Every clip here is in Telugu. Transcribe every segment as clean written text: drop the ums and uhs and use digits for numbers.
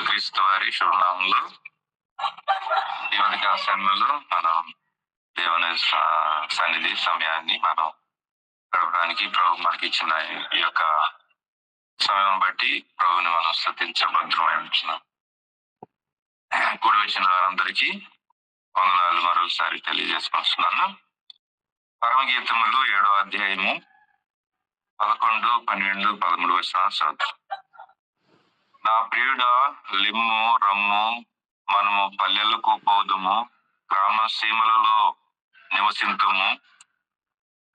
క్రీస్తు వారి శుభనామంలో ఈ ఉదయకాల సమయంలో మనం దేవుని సన్నిధి సమయాన్ని మనం గడపడానికి ప్రభు మనకి ఇచ్చిన ఈ యొక్క సమయం బట్టి ప్రభుని మనం స్తుతించబద్ధమై ఉంటున్నాం. కూడి వచ్చిన వారందరికీ వందనాలు మరోసారి తెలియజేసుకుంటున్నాను. పరమగీతములు 7వ అధ్యాయము 11, 12, 13 వచనాలు. నా ప్రియుడా లిమ్ము రమ్ము, మనము పల్లెలకు పోదుము, గ్రామ సీమలలో నివసింతుము.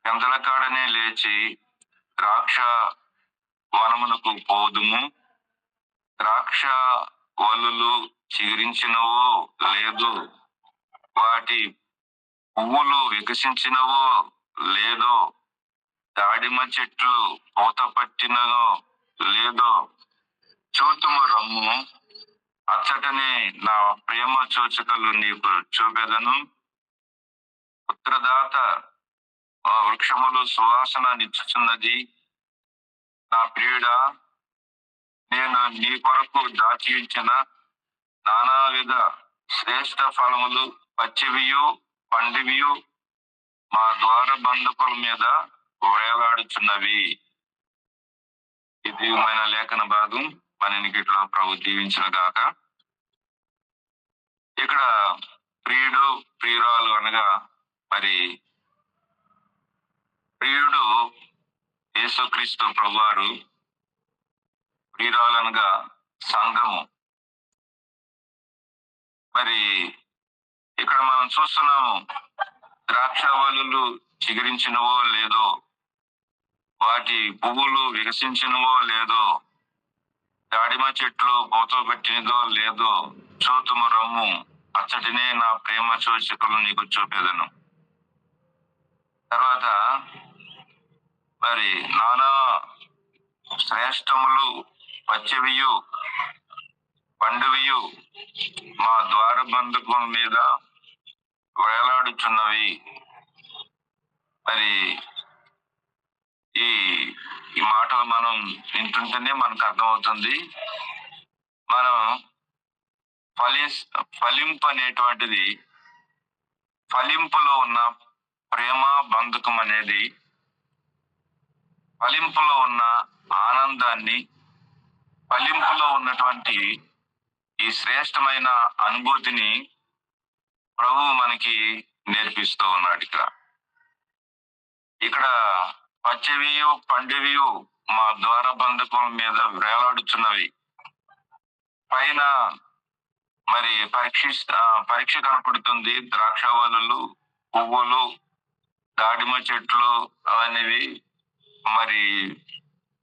గంధల కాడనే లేచి ద్రాక్ష వనమునకు పోదుము. ద్రాక్ష వల్లులు చిగురించినవో లేదో, వాటి పువ్వులు వికసించినవో లేదో, దాడిమ చెట్లు పూత పట్టినదో లేదో, చూతుము రమ్ము, అచ్చటనే నా ప్రేమ సూచకలు నీకు చూపెదను. పుత్రదాత వృక్షములు సువాసన నిచ్చుచున్నది. నా ప్రియుడా, నేను నీ కొరకు దాచి ఉంచిన నానావిధ శ్రేష్ఠ ఫలములు పచ్చివియు పండివియు మా ద్వార బంధకుల మీద వేలాడుచున్నవి. ఈ దివ్యమైన లేఖన భాగం మన నికిట్లో ప్రభు దీవించిన గాక. ఇక్కడ ప్రియుడు ప్రియురాలు అనగా మరి ప్రియుడు యేసుక్రీస్తు ప్రభువారు, ప్రియురాలు అనగా సంఘము. మరి ఇక్కడ మనం చూస్తున్నాము, ద్రాక్షవల్లులు చిగురించినవో లేదో, వాటి పువ్వులు వికసించినవో లేదో, దాడిమ చెట్లు పూత పెట్టినదో లేదో, చూతుము రమ్ము, అచ్చటినే నా ప్రేమ సూచకులు నీకు చూపేదను. తర్వాత మరి నానా శ్రేష్టములు పచ్చివియు పండువియు మా ద్వార బంధకుల మీద వేలాడుచున్నవి. మరి ఈ మాటలు మనం వింటుంటేనే మనకు అర్థమవుతుంది, మనం ఫలింపు అనేటువంటిది, ఫలింపులో ఉన్న ప్రేమ బంధకం అనేది, ఫలింపులో ఉన్న ఆనందాన్ని, ఫలింపులో ఉన్నటువంటి ఈ శ్రేష్టమైన అనుభూతిని ప్రభువు మనకి నేర్పిస్తూ ఉన్నాడు. ఇక్కడ పచ్చివియు పండివియు మా ద్వార బంధకుల మీద వేలాడుచున్నవి. పైన మరి పరీక్ష కనపడుతుంది. ద్రాక్షవల్లులు, పువ్వులు, దాడిమ చెట్లు అనేవి మరి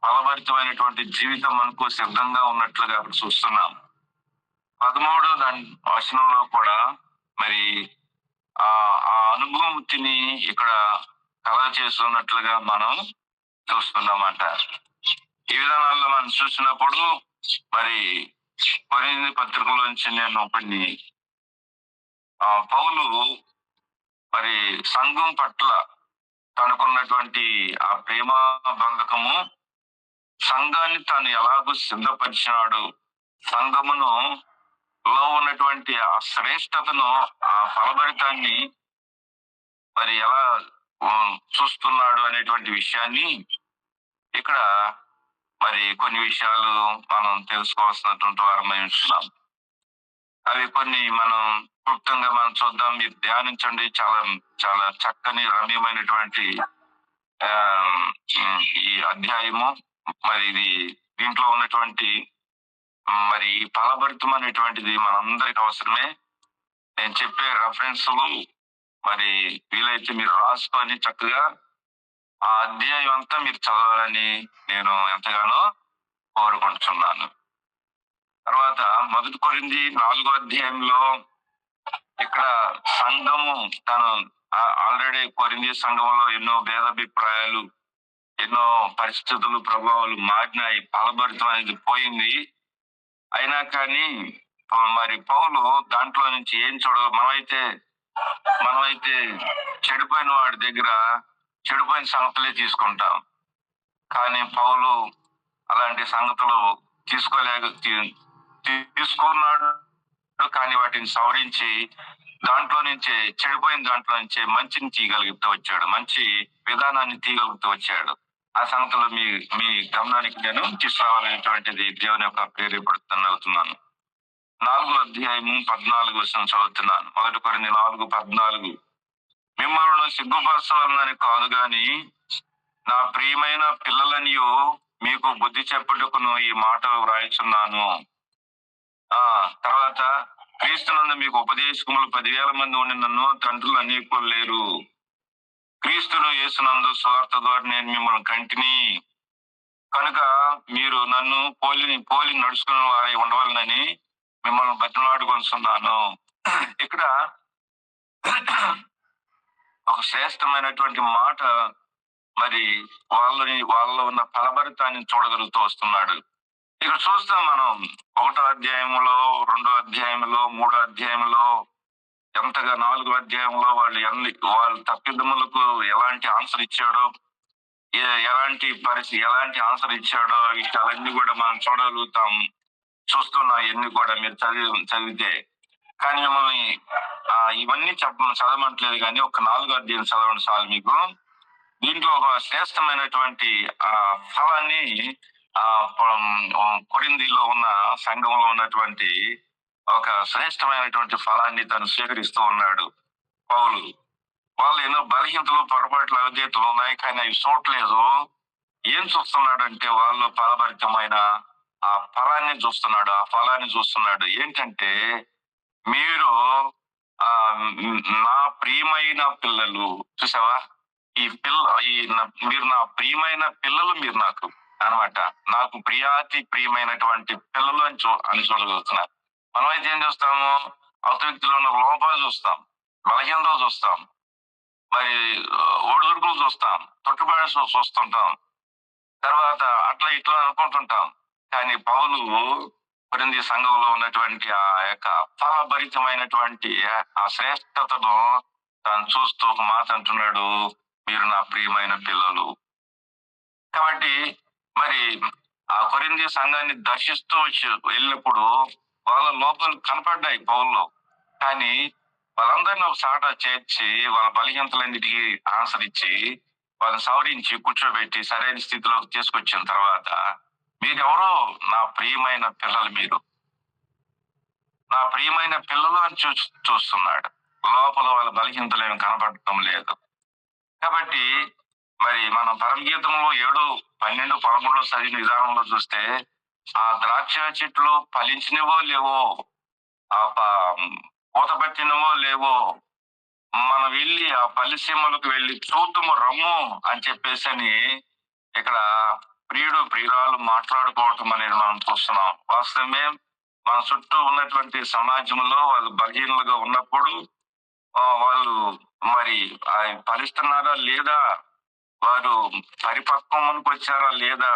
ఫలభరితమైనటువంటి జీవితం మనకు సిద్ధంగా ఉన్నట్లుగా అక్కడ చూస్తున్నాం. 13వ వచనంలో కూడా మరి ఆ అనుభూతిని ఇక్కడ కలగ చేస్తున్నట్లుగా మనం చూస్తున్నామంట. ఈ విధానాల్లో మనం చూసినప్పుడు మరి కొరింథీ పత్రికలోంచి నేను కొన్ని పౌలు మరి సంఘం పట్ల తనకున్నటువంటి ఆ ప్రేమ బంధకము, సంఘాన్ని తాను ఎలాగో సిద్ధపరిచినాడు, సంఘమును లో ఉన్నటువంటి ఆ శ్రేష్టతను, ఆ ఫలభరితాన్ని మరి ఎలా చూస్తున్నాడు అనేటువంటి విషయాన్ని ఇక్కడ మరి కొన్ని విషయాలు మనం తెలుసుకోవాల్సినటువంటి వారమై ఉంటున్నాం. అవి కొన్ని మనం క్లుప్తంగా మనం చూద్దాం. మీరు ధ్యానించండి. చాలా చాలా చక్కని రమ్యమైనటువంటి ఈ అధ్యాయము. మరి ఇది దీంట్లో ఉన్నటువంటి మరి ఈ ఫలభరితం అనేటువంటిది మనందరికి అవసరమే. నేను చెప్పే రెఫరెన్స్లు మరి వీలైతే మీరు రాసుకొని చక్కగా ఆ అధ్యాయం అంతా మీరు చదవాలని నేను ఎంతగానో కోరుకుంటున్నాను. తర్వాత 1 కొరింథీ 4వ అధ్యాయంలో ఇక్కడ సంఘము తను ఆల్రెడీ కొరింథీ సంఘంలో ఎన్నో భేదాభిప్రాయాలు, ఎన్నో పరిస్థితులు, ప్రభావాలు మారినాయి, ఫలభరితం అనేది పోయింది. అయినా కానీ మరి పౌలు దాంట్లో నుంచి ఏం చూడదు. మనమైతే చెడిపోయిన వాడి దగ్గర చెడిపోయిన సంగతులే తీసుకుంటాం. కానీ పౌలు అలాంటి సంగతులు తీసుకున్నాడు. కానీ వాటిని సవరించి దాంట్లో నుంచే చెడిపోయిన దాంట్లో నుంచే మంచిని తీయగలుగుతూ వచ్చాడు. మంచి విధానాన్ని తీయగలుగుతూ వచ్చాడు. ఆ సంగతులు మీ మీ గమనానికి నేను తీసుకురావాలనేటువంటిది దేవుని యొక్క ప్రేరేపడుతున్నాను. 4వ అధ్యాయము 14 వచనం చదువుతున్నాను. 1 కొరింథీ 4:14. మిమ్మల్ని సిగ్గుపరచవలనని కాదు గాని నా ప్రియమైన పిల్లలనియు మీకు బుద్ధి చెప్పుటకును ఈ మాటలు వ్రాయుచున్నాను. తర్వాత క్రీస్తునందు మీకు ఉపదేశకులు 10,000 మంది ఉండినను తండ్రులు అనేకులు లేరు. క్రీస్తును యేసునందు సువార్త ద్వారా నేను మిమ్మల్ని కంటిని కనుక మీరు నన్ను పోలి నడుచుకున్న వారై ఉండవాలని మిమ్మల్ని బతిమలాడుకొనుచున్నాను. ఇక్కడ ఒక శ్రేష్టమైనటువంటి మాట, మరి వాళ్ళలో ఉన్న ఫలభరితాన్ని చూడగలుగుతూ వస్తున్నాడు. ఇక్కడ చూస్తాం మనం 1వ అధ్యాయంలో, 2వ అధ్యాయంలో, 3వ అధ్యాయంలో, ఎంతగా 4వ అధ్యాయంలో వాళ్ళ తప్పిదములకు ఎలాంటి ఆన్సర్ ఇచ్చాడో, ఎలాంటి ఆన్సర్ ఇచ్చాడో విషయాలన్నీ కూడా మనం చూడగలుగుతాం. చూస్తున్నా ఎన్ని కూడా మీరు చదివితే. కానీ మిమ్మల్ని ఇవన్నీ చదవట్లేదు కానీ ఒక 4వ అధ్యాయం చదవండి చాలు మీకు. దీంట్లో ఒక శ్రేష్టమైనటువంటి ఫలాన్ని కొరింథీలో ఉన్న సంఘంలో ఉన్నటువంటి ఒక శ్రేష్టమైనటువంటి ఫలాన్ని తను స్వీకరిస్తూ ఉన్నాడు పౌలు. వాళ్ళు ఎన్నో బలహీనతలు, పొరపాట్లు, అవిధేయతలు ఉన్నాయి, కానీ అవి చూడలేదు. ఏం చూస్తున్నాడంటే వాళ్ళు ఫలభరితమైన ఆ ఫలాన్ని చూస్తున్నాడు. ఏంటంటే మీరు నా ప్రియమైన పిల్లలు. చూసావా, మీరు నా ప్రియమైన పిల్లలు, మీరు నాకు అన్నమాట. నాకు ప్రియమైనటువంటి పిల్లలు అని చూడగలుగుతున్నారు. మనమైతే ఏం చూస్తాము? అవతల వ్యక్తిలో ఉన్న లోపాలు చూస్తాం, బలహీనతలు చూస్తాం, మరి ఒడిదుడుకులు చూస్తాం, తొట్టుబాటు చూస్తుంటాం, తర్వాత అట్లా ఇట్లా అనుకుంటుంటాం. కానీ పౌలు కొరింథీ సంఘంలో ఉన్నటువంటి ఆ యొక్క ఫలభరితమైనటువంటి ఆ శ్రేష్టతను తాను చూస్తూ ఒక మాట అంటున్నాడు, మీరు నా ప్రియమైన పిల్లలు. కాబట్టి మరి ఆ కొరింథీ సంఘాన్ని దర్శిస్తూ వెళ్ళినప్పుడు వాళ్ళ లోపాలు కనపడ్డాయి పౌల్లో. కానీ వాళ్ళందరినీ ఒక సాట చేర్చి వాళ్ళ బలహీనతలన్నిటికీ ఆన్సర్ ఇచ్చి వాళ్ళని సవరించి కూర్చోబెట్టి సరైన స్థితిలోకి తీసుకొచ్చిన తర్వాత, మీరెవరో నా ప్రియమైన పిల్లలు, మీరు నా ప్రియమైన పిల్లలు అని చూస్తున్నాడు. లోపల వాళ్ళ బలహీనతలు ఏమి కనపడటం లేదు. కాబట్టి మరి మనం పరమగీతంలో 7, 12, 13 చదివిన విధానంలో చూస్తే ఆ ద్రాక్ష చెట్లు ఫలించినవో లేవో, ఆ పూత పట్టినవో లేవో, మనం వెళ్ళి ఆ పల్లిసీమలకు వెళ్ళి చూద్దుము రమ్ము అని చెప్పేసి అని ఇక్కడ ప్రియురాలు మాట్లాడుకోవటం అనేది మనం చూస్తున్నాం. వాస్తవమే, మన చుట్టూ ఉన్నటువంటి సమాజంలో వాళ్ళు బలహీనులుగా ఉన్నప్పుడు వాళ్ళు మరి ఫలిస్తున్నారా లేదా, వారు పరిపక్వమునికి వచ్చారా లేదా,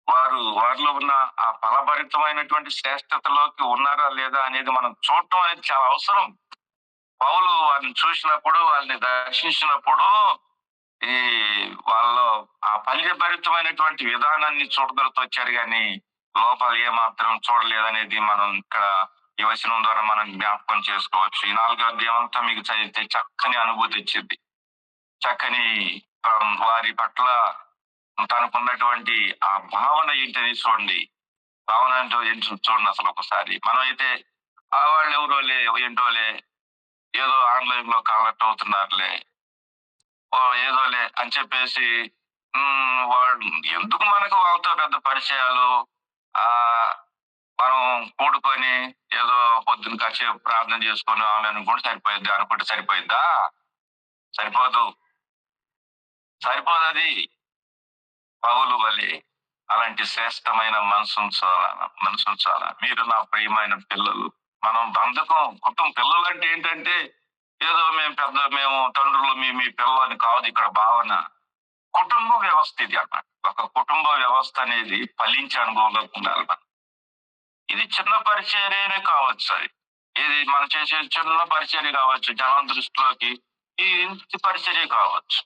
వారిలో ఉన్న ఆ ఫలభరితమైనటువంటి శ్రేష్టతలోకి ఉన్నారా లేదా అనేది మనం చూడటం అనేది చాలా అవసరం. పౌలు వారిని చూసినప్పుడు, వాళ్ళని దర్శించినప్పుడు ఈ వాళ్ళలో ఆ ఫలభరితమైనటువంటి విధానాన్ని చూడగలుగుతూ వచ్చారు, కానీ లోపాలు ఏమాత్రం చూడలేదనేది మనం ఇక్కడ ఈ వచనం ద్వారా మనం జ్ఞాపకం చేసుకోవచ్చు. ఈ 4వ అధ్యాయం అంతా మీకు చదివితే చక్కని అనుభూతి వచ్చింది. చక్కని వారి పట్ల తనకున్నటువంటి ఆ భావన ఏంటని చూడండి. భావన అంటే చూడండి అసలు ఒకసారి. మనం అయితే వాళ్ళు ఎవరోలే, ఏంటోలే, ఏదో ఆన్లైన్ లో కనెక్ట్ అవుతున్నారులే, ఏదోలే అని చెప్పేసి వాళ్ళు ఎందుకు మనకు వాళ్ళతో పెద్ద పరిచయాలు, మనం కూడుకొని ఏదో పొద్దున్న కాసేపు ప్రార్థన చేసుకొని ఆన్లైన్ కూడా అనుకుంటే సరిపోయిద్దా? సరిపోదు అది. పౌలు వలె అలాంటి శ్రేష్టమైన మనసుంచాల. మీరు నా ప్రియమైన పిల్లలు. మనం కుటుంబ పిల్లలు అంటే ఏంటంటే ఏదో మేము తండ్రులు మీ పిల్లలని కాదు ఇక్కడ భావన. కుటుంబ వ్యవస్థ ఇది అన్నమాట. ఒక కుటుంబ వ్యవస్థ అనేది ఫలించే అనుభవంలోకి ఉండాలి. ఇది చిన్న పరిచర్యనే కావచ్చు, అది ఇది మనం చేసే చిన్న పరిచర్య కావచ్చు, జనం దృష్టిలోకి ఇంటి పరిచర్య కావచ్చు,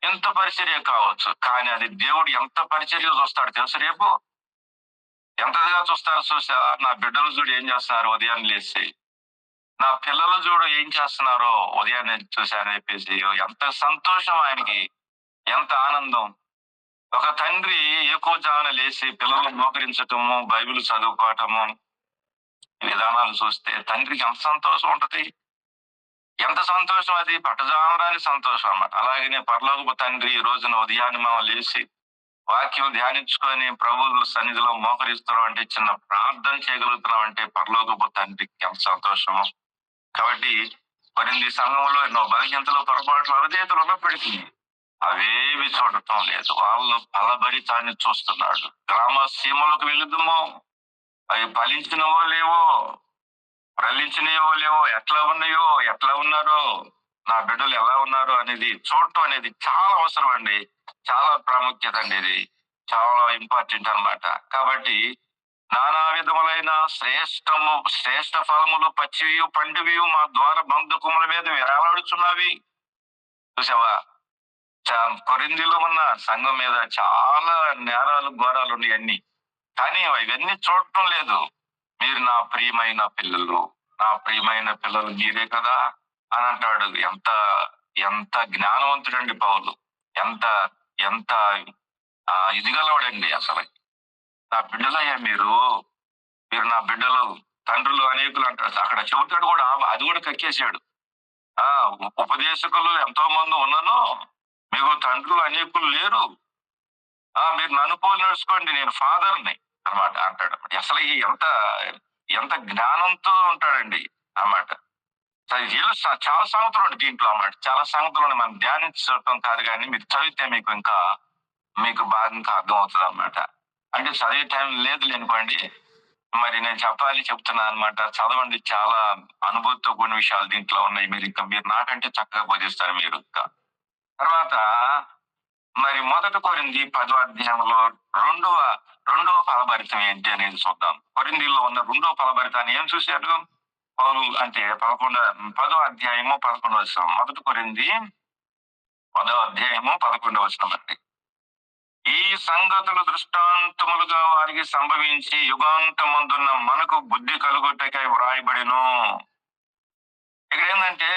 ఎంత పరిచర్య కావచ్చు, కానీ అది దేవుడు ఎంత పరిచర్య చూస్తాడు తెలుసు రేపు. ఎంతగా చూస్తారు చూసావా? నా బిడ్డలు చూడు ఏం చేస్తున్నారు ఉదయాన్నే లేసి. నా పిల్లలు చూడు ఏం చేస్తున్నారో ఉదయాన్నే చూసి అని చెప్పేసి ఎంత సంతోషం ఆయనకి. ఎంత ఆనందం. ఒక తండ్రి ఎక్కువజామున లేసి పిల్లలు మోకరించటము, బైబిల్ చదువుకోవటము, ఈ విధానాలు చూస్తే తండ్రికి ఎంత సంతోషం ఉంటది. ఎంత సంతోషం అది పట్టజాలరాని సంతోషం అన్నమాట. అలాగనే పరలోకపు తండ్రి ఈ రోజున ఉదయాన్నే మనం లేసి వాక్యం ధ్యానించుకొని ప్రభు సన్నిధిలో మోకరిస్తున్నాం అంటే, చిన్న ప్రార్థన చేయగలుగుతున్నాం అంటే పరలోకపు తండ్రికి ఎంత సంతోషము. కాబట్టి కొరింథీ సంఘంలో ఎన్నో బలహీనతలు, పొరపాట్లు, అవిధేయతలు ఉన్నప్పటికీ అవేవి చూడటం లేదు. వాళ్ళు ఫలభరితాన్ని చూస్తున్నాడు. గ్రామ సీమలకు వెళుదుము, అవి ఫలించినవో లేవో, ప్రలించినవో లేవో, ఎట్లా ఉన్నాయో, ఎట్లా ఉన్నారో, నా బిడ్డలు ఎలా ఉన్నారో అనేది చూడటం అనేది చాలా అవసరం అండి. చాలా ప్రాముఖ్యత అండి. ఇది చాలా ఇంపార్టెంట్ అన్నమాట. కాబట్టి నానా విధములైన శ్రేష్ఠ ఫలములు పచ్చివియు పండువియు మా ద్వార బంధుకముల మీద వేలాడుచున్నవి. చూసావా? కొరింథీలో ఉన్న సంఘం మీద చాలా నేరాలు ఘోరాలు ఉన్నాయి అన్ని. కానీ ఇవన్నీ చూడటం లేదు. మీరు నా ప్రియమైన పిల్లలు, నా ప్రియమైన పిల్లలు మీరే కదా అని అంటాడు. ఎంత ఎంత జ్ఞానవంతుడండి పౌలు. ఎంత ఎంత ఇది గలవాడండి అసలు. నా బిడ్డలయ్యా మీరు, మీరు నా బిడ్డలు. తండ్రులు అనేకులు అంటాడు. అక్కడ చెబుతాడు కూడా, అది కూడా కక్కేశాడు. ఆ ఉపదేశకులు ఎంతో మంది ఉన్నాను, మీకు తండ్రులు అనేకులు లేరు. మీరు నన్ను పోలి నడుచుకోండి, నేను ఫాదర్ని అన్నమాట అంటాడు. అసలు ఎంత ఎంత జ్ఞానంతో ఉంటాడండి అన్నమాట. చాలా సంగతులు ఉంటాయి దీంట్లో అన్నమాట. చాలా సంగతులు మనం ధ్యానించడం కాదు, కానీ మీరు చదివితే మీకు బాగా ఇంకా అర్థం అవుతుంది అన్నమాట. అంటే చదివే టైం లేదు లేనుకోండి, మరి నేను చెప్తున్నాను అనమాట. చదవండి, చాలా అనుభూతితో కూడిన విషయాలు దీంట్లో ఉన్నాయి. మీరు నాకంటే చక్కగా బోధిస్తారు మీరు. తర్వాత మరి మొదట కొరింథీ 10వ అధ్యాయంలో రెండవ ఫలభరితం ఏంటి అనేది చూద్దాం. కొరింథీలో ఉన్న రెండవ ఫలభరితాన్ని ఏం చూశారు పౌలు అంటే 10వ అధ్యాయము 11వ వచనం. మొదటి కొరింథీ 10వ అధ్యాయము 11వ వచనం అండి. ఈ సంగతులు దృష్టాంతములుగా వారికి సంభవించి యుగాంతమందున్న మనకు బుద్ధి కలుగుటకై వ్రాయబడిను. ఇక్కడ ఏంటంటే,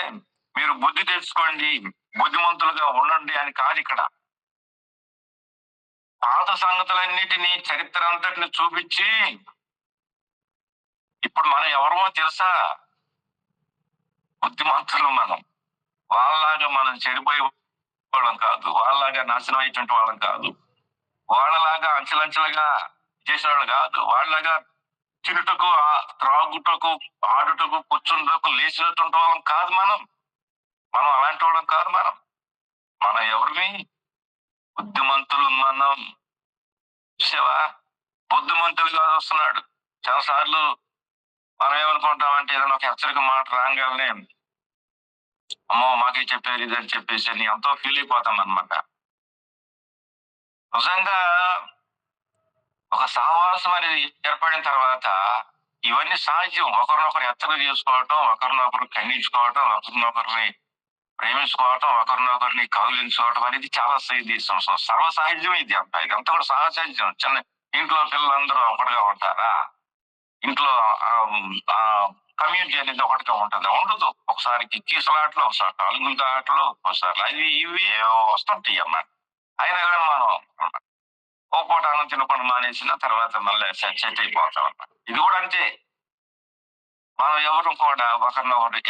మీరు బుద్ధి తెచ్చుకోండి, బుద్ధిమంతులుగా ఉండండి అని కాదు. ఇక్కడ పాత సంగతులన్నిటినీ, చరిత్ర అంతటిని చూపించి, ఇప్పుడు మనం ఎవరో తెలుసా? బుద్ధిమంతులు మనం. వాళ్ళలాగా మనం చెడిపోయి వాళ్ళం కాదు, వాళ్ళలాగా నాశనం అయ్యేటువంటి వాళ్ళం కాదు, వాళ్ళలాగా అంచెలంచెలుగా చేసిన వాళ్ళు కాదు, వాళ్ళలాగా తినుటకు, త్రాగుటకు, ఆడుటకు, కూర్చుంటకు, లేచినటువంటి వాళ్ళం కాదు మనం. అలాంటి వాళ్ళం కాదు. మనం ఎవరిని? బుద్ధిమంతులు మనం. చూసావా? బుద్ధిమంతులుగా వస్తున్నాడు. చాలాసార్లు మనం ఏమనుకుంటామంటే, ఏదైనా ఒక హెచ్చరిక మాట రాగానే అమ్మో మాకే చెప్పారు ఇదని చెప్పేసి అని ఎంతో ఫీల్ అయిపోతాం అనమాట. నిజంగా ఒక సహవాసం అనేది ఏర్పడిన తర్వాత ఇవన్నీ సహజం. ఒకరినొకరు హెచ్చరిక చేసుకోవటం, ఒకరినొకరు ఖండించుకోవటం, ఒకరినొకరిని ప్రేమించుకోవటం, ఒకరినొకరిని కౌలించుకోవటం అనేది చాలా సర్వసహజం. ఇదంతా కూడా సహజం. చిన్న ఇంట్లో పిల్లలందరూ ఒకటిగా ఉంటారా? ఇంట్లో కమ్యూనిటీ అనేది ఒకటిగా ఉండదు. ఒకసారి కిక్కీసలాటలు, ఒకసారి కాలుగులు ఆటలు, ఒకసారి ఇవి వస్తుంటాయి అన్నమాట. అయినా కానీ మనం ఓ పూట అన్నం తినకుండా మానేసిన తర్వాత మళ్ళీ సెట్ అయిపోతాం అన్నమాట. ఇది కూడా అంతే. మనం ఎవరు కూడా ఒకరినొకరు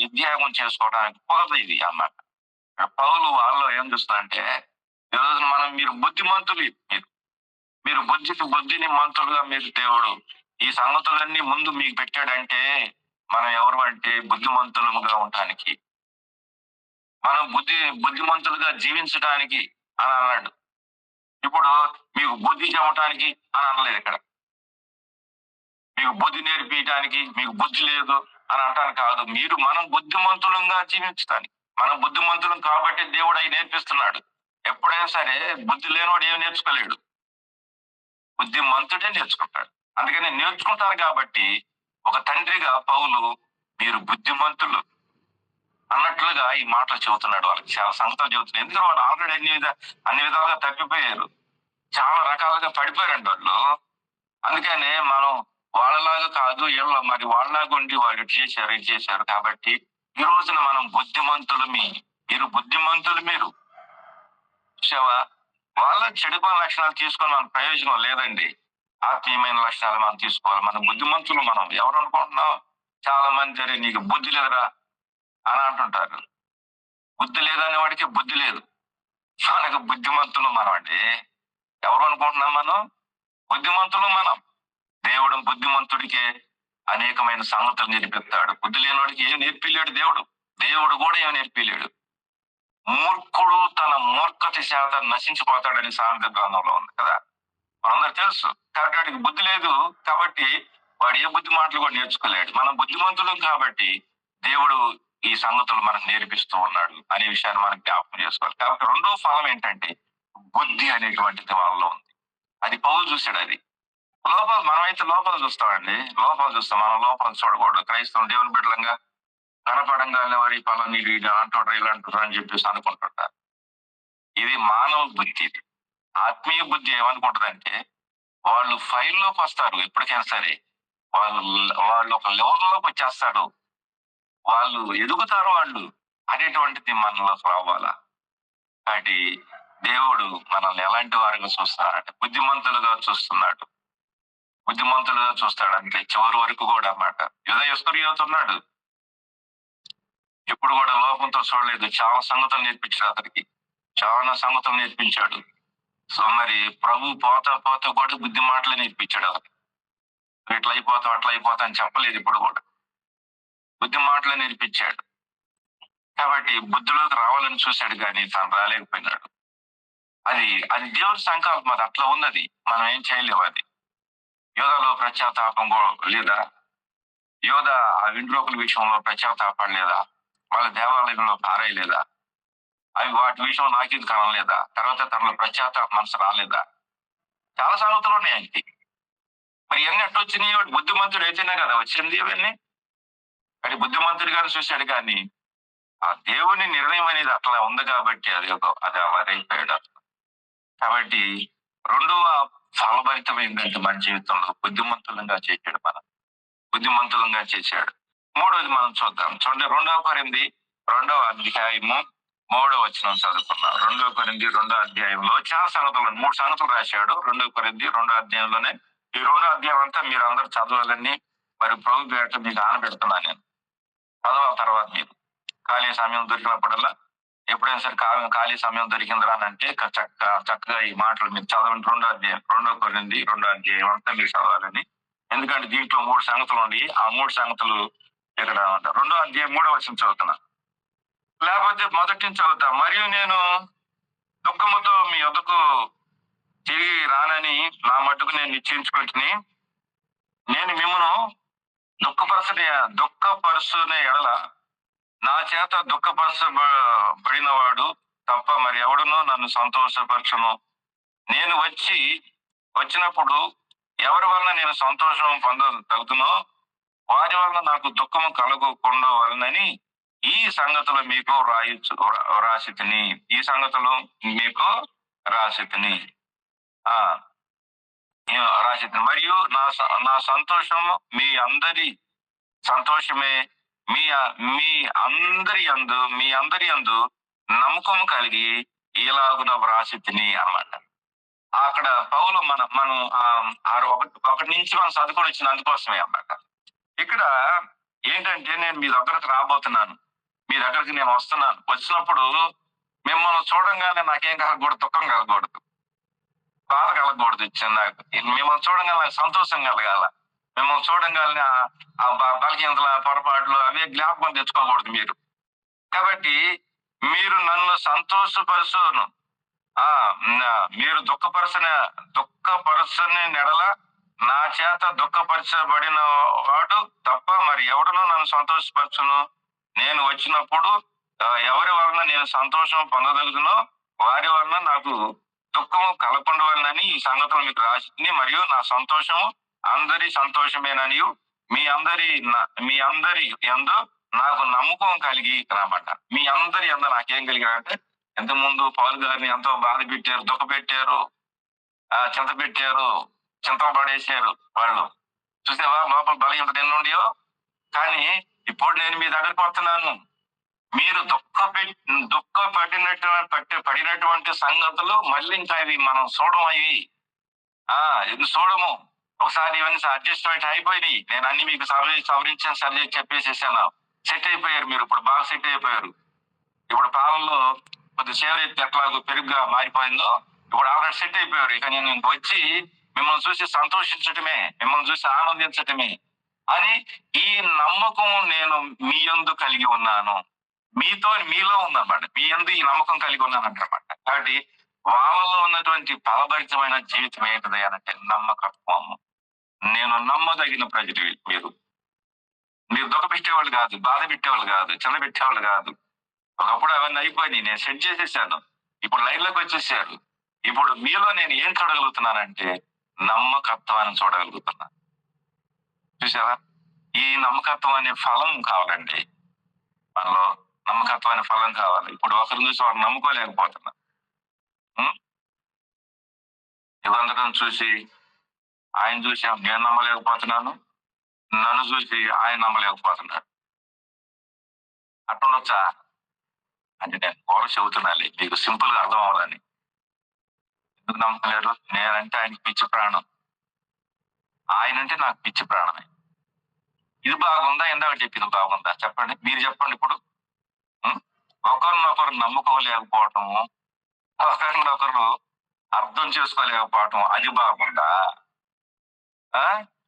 విద్యాగం చేసుకోవడానికి కుదరదు ఇది అన్నమాట. పౌలు వాళ్ళలో ఏం చూస్తారంటే, ఈ రోజున మీరు బుద్ధిమంతులు, మీరు బుద్ధిని మంతులుగా మీరు దేవుడు ఈ సంగతులన్నీ ముందు మీకు పెట్టాడంటే, మనం ఎవరు అంటే బుద్ధిమంతులుగా ఉండటానికి, మనం బుద్ధిమంతులుగా జీవించడానికి అని అన్నాడు. ఇప్పుడు మీకు బుద్ధి చెప్పటానికి అని అనలేదు. ఇక్కడ మీకు బుద్ధి నేర్పించడానికి మీకు బుద్ధి లేదు అని అంటాను కాదు. మనం బుద్ధిమంతులంగా జీవించడానికి. మనం బుద్ధిమంతులం కాబట్టి దేవుడు అవి నేర్పిస్తున్నాడు. ఎప్పుడైనా సరే బుద్ధి లేనివాడు ఏమి నేర్చుకోలేడు, బుద్ధిమంతుడే నేర్చుకుంటాడు. అందుకని నేర్చుకుంటారు కాబట్టి ఒక తండ్రిగా పౌలు మీరు బుద్ధిమంతులు అన్నట్లుగా ఈ మాటలు చెబుతున్నాడు. వాళ్ళకి చాలా సంగతులు చెబుతున్నాడు. ఎందుకంటే వాళ్ళు ఆల్రెడీ అన్ని విధాలుగా తప్పిపోయారు, చాలా రకాలుగా పడిపోయారండి వాళ్ళు. అందుకనే మనం వాళ్ళలాగా కాదు, మరి వాళ్ళలాగా ఉండి వాళ్ళు ఇటు చేశారు, ఇది చేశారు కాబట్టి ఈ రోజున మనం మీరు బుద్ధిమంతులు మీరు. చూసావా? వాళ్ళ చెడుపని లక్షణాలు తీసుకొని మన ప్రయోజనం లేదండి. ఆత్మీయమైన లక్షణాలు మనం తీసుకోవాలి. మనం బుద్ధిమంతులు మనం. ఎవరు అనుకుంటున్నావు? చాలా మంది "అరే నీకు బుద్ధి లేదురా" అని అంటుంటారు. బుద్ధి లేదనే వాడికి బుద్ధి లేదు. మనకు బుద్ధిమంతులు మనం అండి. ఎవరు అనుకుంటున్నాం మనం? బుద్ధిమంతులు మనం. దేవుడు బుద్ధిమంతుడికే అనేకమైన సంగతులు నేర్పిస్తాడు. బుద్ధి లేనివాడికి ఏం నేర్పిలేడు దేవుడు. దేవుడు కూడా ఏం నేర్పిలేడు. మూర్ఖుడు తన మూర్ఖత చేత నశించిపోతాడని సామెత గ్రంథంలో ఉంది కదా. మనందరికి తెలుసు. కాబట్టి వాడికి బుద్ధి లేదు కాబట్టి వాడు ఏ బుద్ధి మాటలు కూడా నేర్చుకోలేడు. మనం బుద్ధిమంతులం కాబట్టి దేవుడు ఈ సంగతులు మనకు నేర్పిస్తూ ఉన్నాడు అనే విషయాన్ని మనం జ్ఞాపకం చేసుకోవాలి. కాబట్టి రెండో ఫలం ఏంటంటే బుద్ధి అనేటువంటిది వాళ్ళలో ఉంది. అది పౌలు చూశాడు. అది లోపాలు మనమైతే లోపాలు చూస్తామండి. లోపాలు చూస్తాం. మనం లోపాలు చూడకూడదు. క్రైస్తవం దేవుని బిడ్డలంగా కనపడంగానే వారి పలాని వీడు అంటాడు ఇలా అంటారు అని చెప్పేసి అనుకుంటుంటారు. ఇది మానవ బుద్ధి. ఇది ఆత్మీయ బుద్ధి ఏమనుకుంటుందంటే వాళ్ళు ఫైల్లోకి వస్తారు ఎప్పటికైనా సరే. వాళ్ళు వాళ్ళు ఒక లెవెల్లోకి వచ్చేస్తారు. వాళ్ళు ఎదుగుతారు వాళ్ళు అనేటువంటిది మనలో రావాలా. కాబట్టి దేవుడు మనల్ని ఎలాంటి వారిగా చూస్తున్నాడంటే బుద్ధిమంతులుగా చూస్తున్నాడు. బుద్ధిమంతులుగా చూస్తాడు అంటే చివరి వరకు కూడా అన్నమాట. యూదా ఇస్కరియోతు ఉన్నాడు. ఎప్పుడు కూడా లోపంతో చూడలేదు. చాలా సంగతులు నేర్పించాడు అతనికి. చాలా సంగతులు నేర్పించాడు. సో మరి ప్రభు పోతా పోతా కూడా బుద్ధి మాటలు నేర్పించాడు అతనికి. ఇట్లా అయిపోతాం అట్లా అయిపోతా అని చెప్పలేదు ఇప్పుడు కూడా. బుద్ధి మాటలు నేర్పించాడు. కాబట్టి బుద్ధిలోకి రావాలని చూశాడు కానీ తాను రాలేకపోయినాడు. అది అది దేవుడి సంకల్పం. అది అట్లా ఉన్నది. మనం ఏం చేయలేము. అది యోధాలో పశ్చాత్తాపం లేదా? యోధ ఆ విండ్రోకుల విషయంలో పశ్చాత్తాపడలేదా? వాళ్ళ దేవాలయంలో పారేయలేదా? అవి వాటి విషయం నాకేది కనలేదా? తర్వాత తనలో పశ్చాత్తాప మనసు రాలేదా? చాలా సంగతులు ఉన్నాయి ఆయనకి. మరి ఇవన్నీ అట్టొచ్చినాయి. వాడు బుద్ధిమంతుడు అయితేనే కదా వచ్చింది ఇవన్నీ. అది బుద్ధిమంతుడు గారు చూశాడు కానీ ఆ దేవుని నిర్ణయం అనేది అట్లా ఉంది కాబట్టి అది అలా అయిపోయాడు. కాబట్టి రెండవ ఫలభరితం ఏంటంటే మన జీవితంలో బుద్ధిమంతులంగా చేశాడు. మనం బుద్ధిమంతులంగా చేశాడు. మూడోది మనం చూద్దాం. చూడండి 2 కొరింథీ 2వ అధ్యాయము 3వ వచనం చదువుకున్నాం. 2 కొరింథీ 2వ అధ్యాయంలో చాలా సంగతులు 3 సంగతులు రాశాడు. 2 కొరింథీ 2వ అధ్యాయంలోనే. ఈ 2వ అధ్యాయం అంతా మీరు అందరూ చదవాలని మరి ప్రభు పేరట మీకు ఆనబెడుతున్నాను నేను. చదవాలి తర్వాత మీరు ఖాళీ సమయం దొరికినప్పుడల్లా ఎప్పుడైనా సరే ఖాళీ సమయం దొరికిందిరా అంటే చక్కగా ఈ మాటలు మీరు చదవండి. 2వ అధ్యాయం 2 కొరింథీ 2వ అధ్యాయం అంతా మీరు చదవాలని. ఎందుకంటే దీంట్లో 3 సంగతులు ఉండి ఆ 3 సంగతులు ఇక్కడ 2వ అధ్యాయం 3వ వచనం చదువుతున్నా. లేకపోతే మొదటి నుంచి చదువుతా. మరియు నేను దుఃఖముతో మీ వద్దకు తిరిగి రానని నా మట్టుకు నేను నిశ్చయించుకుంటుని, నేను మిమ్మను దుఃఖపరుచునే ఎడల నా చేత దుఃఖపరచబడిన వాడు తప్ప మరి ఎవడునో నన్ను సంతోషపరచును. నేను వచ్చినప్పుడు ఎవరి వలన నేను సంతోషం పొందగలుగుతునో వారి వలన నాకు దుఃఖము కలగకుండా వలనని ఈ సంగతులు మీకు రాసితిని. ఈ సంగతులు మీకు రాసితిని. మరియు నా సంతోషము మీ అందరి సంతోషమే. మీ అందరి యందు నమ్మకం కలిగి ఇలాగున వ్రాసితిని అన్నమాట. అక్కడ పౌలు మనం 1 నుంచి మనం చదువుకొని వచ్చిన అందుకోసమే అన్నమాట. ఇక్కడ ఏంటంటే నేను మీ దగ్గరకు రాబోతున్నాను. మీ దగ్గరికి నేను వస్తున్నాను. వచ్చినప్పుడు మిమ్మల్ని చూడంగానే నాకేం కలగకూడదు, దుఃఖం కలగకూడదు, బాధ కలగకూడదు. మిమ్మల్ని చూడంగానే నాకు సంతోషం కలగాల. మిమ్మల్ని చూడంగానే ఆ బలహీనతల పొరపాట్లు అవే జ్ఞాపకం తెచ్చుకోకూడదు మీరు. కాబట్టి మీరు నన్ను సంతోషపరచును. మీరు దుఃఖపరచని నెడల నా చేత దుఃఖపరచబడిన వాడు తప్ప మరి ఎవడనో నన్ను సంతోషపరచును. నేను వచ్చినప్పుడు ఎవరి వలన నేను సంతోషం పొందదగుదునో వారి వలన నాకు దుఃఖము కలగకుండా వలనని ఈ సంగతులు మీకు రాసి, మరియు నా సంతోషము అందరి సంతోషమేనని మీ అందరి యందు నాకు నమ్మకం కలిగి రాబడ్డ. మీ అందరి యందు నాకేం కలిగారంటే ఇంతకుముందు పౌలు గారిని ఎంతో బాధ పెట్టారు, దుఃఖ పెట్టారు, చింత పెట్టారు, చింతలు పడేసారు వాళ్ళు. చూసావా లోపల బలహీనత ఎన్ని ఉండయో. కానీ ఇప్పుడు నేను మీ దగ్గరకు వస్తున్నాను. మీరు పడినటువంటి సంగతులు మళ్ళీ ఇంకా ఇవి మనం చూడము అవి. ఇది చూడము. ఒకసారి ఇవన్నీ అడ్జస్ట్మెంట్ అయిపోయినాయి. నేను అన్ని మీకు సవరించాను, సరి చెప్పేసేసాను. సెట్ అయిపోయారు మీరు. ఇప్పుడు బాగా సెట్ అయిపోయారు. ఇప్పుడు పాలల్లో కొద్ది సేవరేట్ ఎట్లాగో పెరుగుగా మారిపోయిందో ఇప్పుడు ఆల్రెడీ సెట్ అయిపోయారు. ఇక నేను వచ్చి మిమ్మల్ని చూసి సంతోషించటమే, మిమ్మల్ని చూసి ఆనందించటమే అని ఈ నమ్మకం నేను మీ యందు కలిగి ఉన్నాను. మీలో ఉందన్నమాట. మీ యందు ఈ నమ్మకం కలిగి ఉన్నానంటమాట. కాబట్టి వాళ్ళలో ఉన్నటువంటి ఫలభరితమైన జీవితం ఏంటిది అంటే నమ్మకత్వం. నేను నమ్మదగిన ప్రజలు మీరు. మీరు దుఃఖ పెట్టేవాళ్ళు కాదు, బాధ పెట్టేవాళ్ళు కాదు, చిన్న పెట్టేవాళ్ళు కాదు. ఒకప్పుడు అవన్నీ అయిపోయినాయి. నేను సెట్ చేసేసాను. ఇప్పుడు లైన్ లోకి వచ్చేసారు. ఇప్పుడు మీలో నేను ఏం చూడగలుగుతున్నానంటే నమ్మకత్వాన్ని చూడగలుగుతున్నా. చూసావా? ఈ నమ్మకత్వం అనే ఫలం కావాలండి. మనలో నమ్మకత్వం అనే ఫలం కావాలి. ఇప్పుడు ఒకరిని చూసి వారు నమ్ముకోలేకపోతున్నా. యుగంధకం చూసి ఆయన చూసి నేను నమ్మలేకపోతున్నాను, నన్ను చూసి ఆయన నమ్మలేకపోతున్నాడు. అట్టుండొచ్చా అంటే నేను కూర చెబుతున్నాను మీకు సింపుల్ గా అర్థం అవ్వాలని. ఎందుకు నమ్మలేరు? నేనంటే ఆయనకి పిచ్చి ప్రాణం, ఆయనంటే నాకు పిచ్చి ప్రాణమే. ఇది బాగుందా? ఇందాక చెప్పింది బాగుందా? చెప్పండి, మీరు చెప్పండి. ఇప్పుడు ఒకరినొకరు నమ్ముకోలేకపోవటము, ఒకరినొకరు అర్థం చేసుకోలేకపోవటం, అది బాగుందా?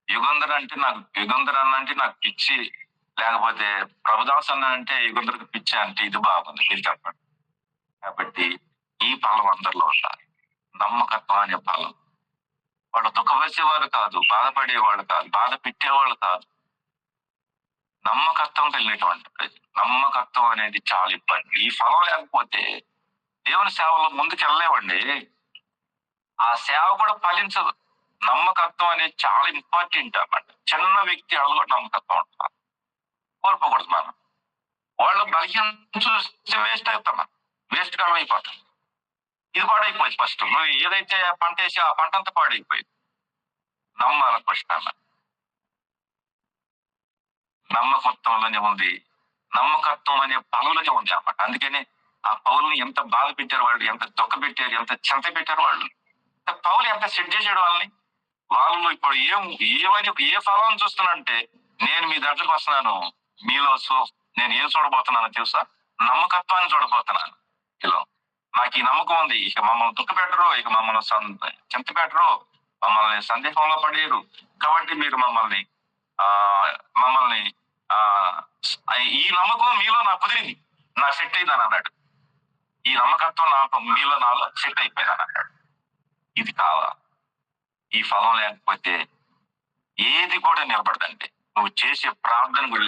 యుగంధర్ అంటే నాకు పిచ్చి, లేకపోతే ప్రభుదాస్ అన్న అంటే యుగంధర్కి పిచ్చి అంటే ఇది బాగుంది, మీరు చెప్పండి. కాబట్టి ఈ ఫలం అందరిలో ఉండాలి. నమ్మకత్వం అనే ఫలం. వాళ్ళు దుఃఖపరిచేవాళ్ళు కాదు, బాధపడేవాళ్ళు కాదు, బాధ పెట్టేవాళ్ళు కాదు. నమ్మకత్వం కలిగినటువంటి నమ్మకత్వం అనేది చాలా ఇబ్బంది. ఈ ఫలం లేకపోతే దేవుని సేవలో ముందుకు వెళ్ళలేవండి. ఆ సేవ కూడా ఫలించదు. నమ్మకత్వం అనేది చాలా ఇంపార్టెంట్ అన్నమాట. చిన్న వ్యక్తి కూడా నమ్మకత్వం ఉంటారు. కోల్పోకూడదు మనం. వాళ్ళు బలహీన చూస్తే వేస్ట్ అవుతాం, వేస్ట్ కాలం అయిపోతాం. ఇది పాడైపోయింది. ఫస్ట్ నువ్వు ఏదైతే పంట వేసి ఆ పంట అంతా పాడైపోయింది. నమ్మాల ఫస్ట్ అన్న నమ్మకత్వంలోనే ఉంది. నమ్మకత్వం అనే పనులోనే ఉంది అన్నమాట. అందుకనే ఆ పౌరుని ఎంత బాధ పెట్టారు వాళ్ళు, ఎంత దుఃఖ పెట్టారు, ఎంత చెంత పెట్టారు వాళ్ళు. పౌలు ఎంత సెట్ చేసాడు వాళ్ళని. వాళ్ళు ఇప్పుడు ఏ ఫలం చూస్తున్నానంటే నేను మీ దగ్గరకు వస్తున్నాను, మీలో నేను ఏం చూడబోతున్నానో తెలుసా? నమ్మకత్వాన్ని చూడబోతున్నాను. ఇలా నాకు ఈ నమ్మకం ఉంది. ఇక మమ్మల్ని దుఃఖ పెట్టరు, ఇక మమ్మల్ని చింత పెట్టరు, మమ్మల్ని సందేహంలో పడేరు. కాబట్టి మీరు మమ్మల్ని ఈ నమ్మకం మీలో నాకు కుదిరింది, నాకు సెట్ అయిందని అన్నాడు. ఈ నమ్మకత్వం నాకు మీలో నాలో సెట్ అయిపోయిందని అన్నాడు. ఇది కావా? ఈ ఫలం లేకపోతే ఏది కూడా నిలబడదండి. నువ్వు చేసే ప్రార్థన కూడా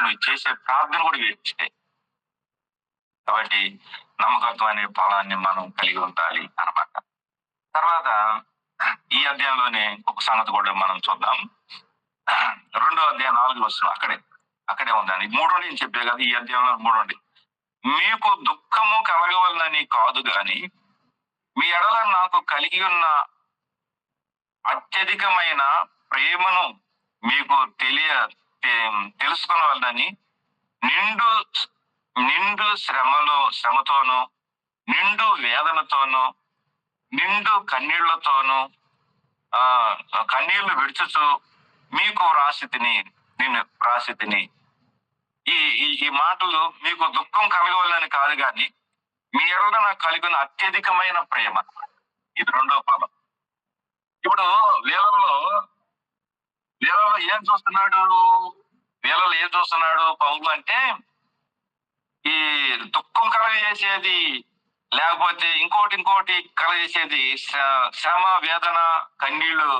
నువ్వు చేసే ప్రార్థన కూడా వేస్తే. కాబట్టి నమ్మకత్వం అనే ఫలాన్ని మనం కలిగి ఉండాలి అన్నమాట. తర్వాత ఈ అధ్యాయంలోనే ఒక సంగతి కూడా మనం చూద్దాం. 2వ అధ్యాయం 4 వస్తున్నాం. అక్కడే ఉందండి. 3 నేను చెప్పే కదా, ఈ అధ్యాయంలో 3 మీకు దుఃఖము కలగవలనని కాదు గాని మీ ఎడల నాకు కలిగి ఉన్న అత్యధికమైన ప్రేమను మీకు తెలుసుకునవలనని నిండు శ్రమతోనూ, నిండు వేదనతోనూ, నిండు కన్నీళ్లతోనూ కన్నీళ్లు విడుచుచు మీకు నిన్ను రాసి తిని. ఈ మాటలు మీకు దుఃఖం కలగవాలని కాదు గాని మీ ఎడల నాకు కలిగిన అత్యధికమైన ప్రేమ. ఇది 2వ పదం. ఇప్పుడు వీళ్ళలో ఏం చూస్తున్నాడు పౌలు అంటే ఈ దుఃఖం కలగజేసేది, లేకపోతే ఇంకోటి కలగజేసేది శ్రమ, వేదన, కన్నీళ్లు,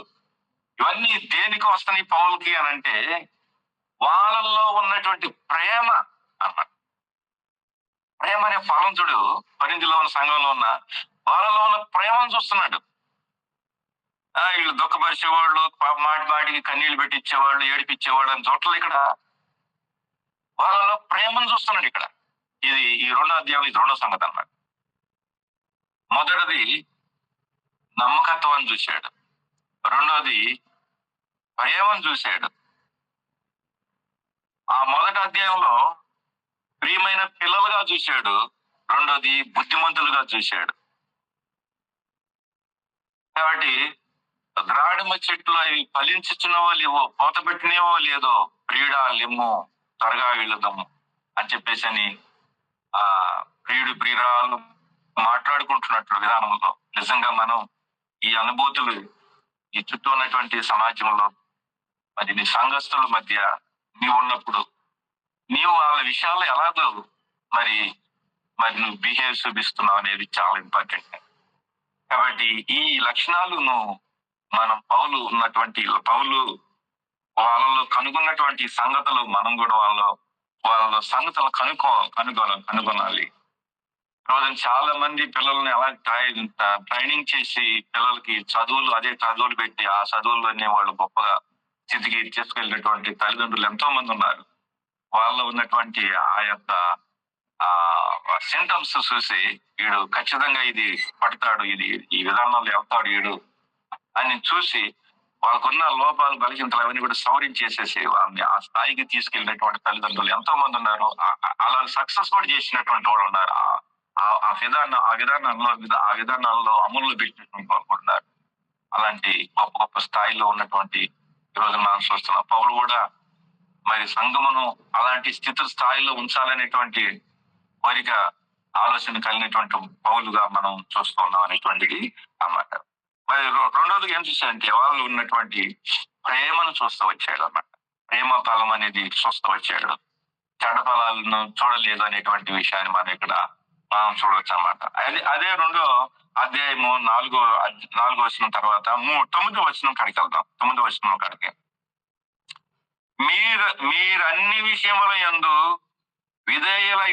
ఇవన్నీ దేనికి వస్తున్నాయి పౌలుకి అని అంటే వాళ్ళల్లో ఉన్నటువంటి ప్రేమ అన్నమాట. ప్రేమ అనే ఫలం చూడు. కొరింథీలో ఉన్న సంఘంలో ఉన్న వాళ్ళలో ఉన్న ప్రేమను చూస్తున్నాడు. వీళ్ళు దుఃఖపరిచేవాళ్ళు, మాటికి కన్నీళ్లు పెట్టించేవాళ్ళు, ఏడిపించేవాళ్ళు అని చోట్ల ఇక్కడ వాళ్ళలో ప్రేమను చూస్తున్నాడు. ఇక్కడ ఈ 2వ అధ్యాయం, ఇది 2వ సంగతి అన్నమాట. మొదటిది నమ్మకత్వాన్ని చూశాడు, రెండోది ప్రేమను చూశాడు. ఆ మొదటి అధ్యాయంలో ప్రియమైన పిల్లలుగా చూశాడు. రెండోది బుద్ధిమంతులుగా చూశాడు. కాబట్టి ద్రాడిమ చెట్లు అవి ఫలించుచున్నవో లేవో, పోత పెట్టినవో లేదో, ప్రియుడా లెమ్ము త్వరగా వెళుదాము అని చెప్పేసి ఆ ప్రియుడు ప్రియురాలు మాట్లాడుకుంటున్నట్లు విధానంలో నిజంగా మనం ఈ అనుభూతులు ఈ చుట్టూ ఉన్నటువంటి సమాజంలో మరి నీ సంఘస్థుల మధ్య నీవు ఉన్నప్పుడు నీవు వాళ్ళ విషయాల్లో ఎలాగో మరి మరి నువ్వు బిహేవ్ చూపిస్తున్నావు అనేది చాలా ఇంపార్టెంట్. కాబట్టి ఈ లక్షణాలను మనం పౌలు వాళ్ళలో కనుగొన్నటువంటి సంగతులు మనం కూడా వాళ్ళ సంగతులు కనుగొనాలి. రోజు చాలా మంది పిల్లల్ని ఎలా ట్రైనింగ్ చేసి పిల్లలకి అదే చదువులు పెట్టి ఆ చదువుల్లోనే వాళ్ళు గొప్పగా స్థితికి తీసుకెళ్ళినటువంటి తల్లిదండ్రులు ఎంతో మంది ఉన్నారు. వాళ్ళలో ఉన్నటువంటి ఆ యొక్క సింటమ్స్ చూసి వీడు ఖచ్చితంగా ఇది పడతాడు, ఇది ఈ విధానంలో వెళ్తాడు వీడు అని చూసి వాళ్ళకున్న లోపాలు బలహీనతలు అవన్నీ కూడా సవరించేసేసి వాళ్ళని ఆ స్థాయికి తీసుకెళ్ళినటువంటి తల్లిదండ్రులు ఎంతో మంది ఉన్నారు. అలా సక్సెస్ కూడా చేసినటువంటి వాళ్ళు ఉన్నారు. ఆ విధానాల్లో అమలు పెట్టినటువంటి వాళ్ళు ఉన్నారు. అలాంటి గొప్ప గొప్ప స్థాయిలో ఉన్నటువంటి ఈరోజు మనం చూస్తున్నాం. పౌలు కూడా మరి సంఘమును అలాంటి స్థాయిలో ఉంచాలనేటువంటి కోరిక ఆలోచన కలిగినటువంటి పౌలుగా మనం చూస్తున్నాం అనేటువంటిది అన్నమాట. మరి రెండోది ఏం చూసాడంటే వాళ్ళు ఉన్నటువంటి ప్రేమను చూస్తూ వచ్చాడు అన్నమాట. ప్రేమ ఫలం అనేది చూస్తూ వచ్చాడు. చెడ్డ ఫలాలను చూడలేదు అనేటువంటి విషయాన్ని మనం ఇక్కడ చూడవచ్చు అన్నమాట. అదే రెండో అధ్యాయము 4వ వచనం తర్వాత 9వ వచనం కాడికి వెళ్దాం. 9వ వచనం కాడికి మీరన్ని విషయముల యందు విధేయులై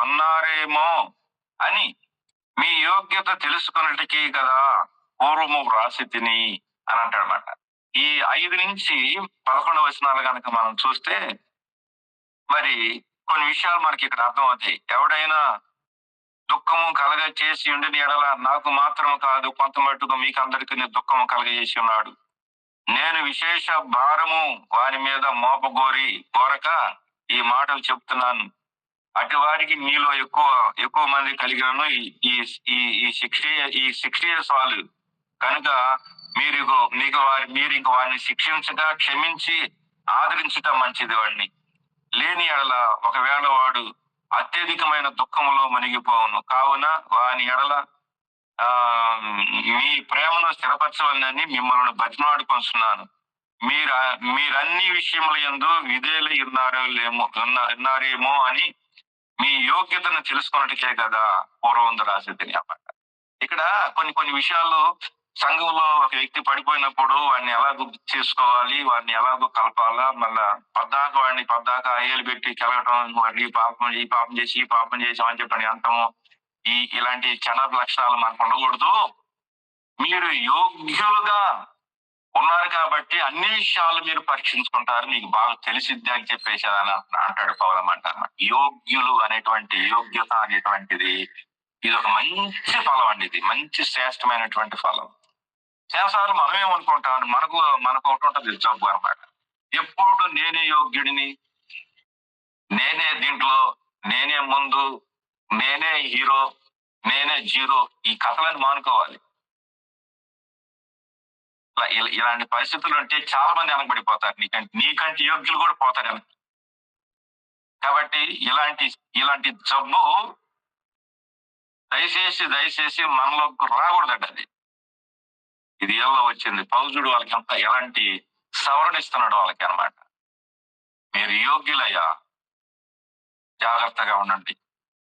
ఉన్నారేమో అని మీ యోగ్యత తెలుసుకున్నట్టుకి కదా పూర్వము వ్రాసి తిని అని అంటాడనమాట. ఈ 5 నుంచి 11 వచనాలు కనుక మనం చూస్తే మరి కొన్ని విషయాలు మనకి ఇక్కడ అర్థమవుతాయి. ఎవడైనా దుఃఖము కలగ చేసి ఉండిన ఎడల నాకు మాత్రం కాదు కొంత మట్టుకు మీకు అందరికీ దుఃఖము కలగజేసి ఉన్నాడు. నేను విశేష భారము వారి మీద కోరక ఈ మాటలు చెప్తున్నాను. అటు వారికి మీలో ఎక్కువ మంది కలిగినను ఈ శిక్ష చాలు కనుక మీరు ఇంక వారిని శిక్షించగా క్షమించి ఆదరించటం మంచిది. వాడిని లేని ఎడల ఒకవేళ వాడు అత్యధికమైన దుఃఖములో మునిగిపోవును. కావున వాని ఎడల మీ ప్రేమను స్థిరపరచవాలని మిమ్మల్ని బతిమాడుకొంటున్నాను. మీరన్ని విషయముల యందు విధేయులై ఉన్నారేమో అని మీ యోగ్యతను తెలుసుకున్నట్టుకే కదా పూర్వం రాసేది అన్నమాట. ఇక్కడ కొన్ని విషయాలు సంఘంలో ఒక వ్యక్తి పడిపోయినప్పుడు వాడిని ఎలా గుర్తు చేసుకోవాలి, వాడిని ఎలాగో కలపాలా, మళ్ళా పద్దాక అయ్యలు పెట్టి కెలగటం, వాడిని ఈ పాపం చేసి అని చెప్పని అంటాము. ఇలాంటి చెడ లక్షణాలు మనకు ఉండకూడదు. మీరు యోగ్యులుగా ఉన్నారు కాబట్టి అన్ని విషయాలు మీరు పరీక్షించుకుంటారు, మీకు బాగా తెలిసిద్ది అని చెప్పేసి అని అంటాడు పౌలమాట. యోగ్యులు అనేటువంటి యోగ్యత అనేటువంటిది ఇది ఒక మంచి ఫలం అండి. ఇది మంచి శ్రేష్టమైనటువంటి ఫలం. చాలాసార్లు మనమేమనుకుంటాం, మనకు ఒకటి ఉంటుంది జబ్బు అనమాట. ఎప్పుడు నేనే యోగ్యుడిని, నేనే దీంట్లో, నేనే ముందు, నేనే హీరో, నేనే జీరో, ఈ కథలను మానుకోవాలి. ఇలాంటి పరిస్థితులు ఉంటే చాలా మంది వెనకబడిపోతారు. నీకంటే యోగ్యులు కూడా పోతారు వెనక్కి. కాబట్టి ఇలాంటి జబ్బు దయచేసి మనలోకి రాకూడదండి. అది ఇది ఏళ్ళలో వచ్చింది. పౌరుడు వాళ్ళకి అంతా ఎలాంటి సవరణ ఇస్తున్నాడు వాళ్ళకి అనమాట. మీరు యోగ్యులయ్యా, జాగ్రత్తగా ఉండండి.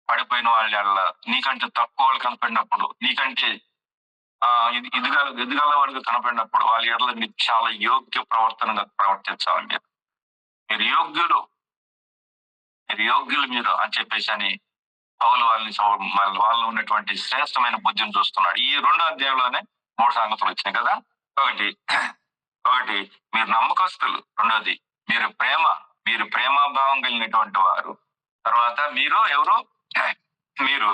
పడిపోయిన వాళ్ళ నీకంటే తక్కువ వాళ్ళు కనపడినప్పుడు, నీకంటే ఎదుగల వాడిగా కనపడినప్పుడు వాళ్ళ ఎడల మీరు చాలా యోగ్య ప్రవర్తనగా ప్రవర్తించాలి. మీరు యోగ్యులు మీరు అని చెప్పేసి అని పౌలు వాళ్ళలో ఉన్నటువంటి శ్రేష్టమైన బుద్ధిని చూస్తున్నాడు. ఈ 2వ అధ్యాయంలోనే 3 సంగతులు వచ్చినాయి కదా. ఒకటి మీరు నమ్మకస్తులు, రెండోది మీరు ప్రేమాభావం కలిగినటువంటి వారు, తర్వాత మీరు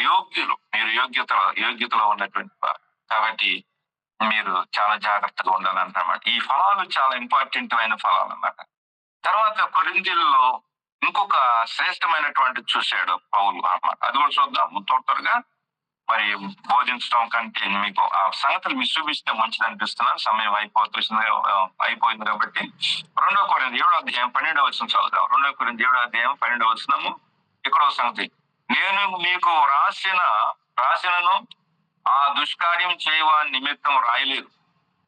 యోగ్యులు, మీరు యోగ్యతలో ఉన్నటువంటి వారు. కాబట్టి మీరు చాలా జాగ్రత్తగా ఉండాలన్నమాట. ఈ ఫలాలు చాలా ఇంపార్టెంట్ అయిన ఫలాలు అన్నమాట. తర్వాత కొరింథీయులలో ఇంకొక శ్రేష్టమైనటువంటి చూశాడు పౌలు అన్నమాట. అది కూడా చూద్దాము త్వరగా. మరి బోధించడం కంటే మీకు ఆ సంగతులు మీకు చూపిస్తే మంచిది అనిపిస్తున్నాను. సమయం అయిపోయింది కాబట్టి 2 కొరింథీ 7:12 చదువుదాం. 2 కొరింథీ 7:12 ఇక్కడ ఒక సంగతి, నేను మీకు రాసినను ఆ దుష్కార్యం చేయవాని నిమిత్తం రాయలేదు.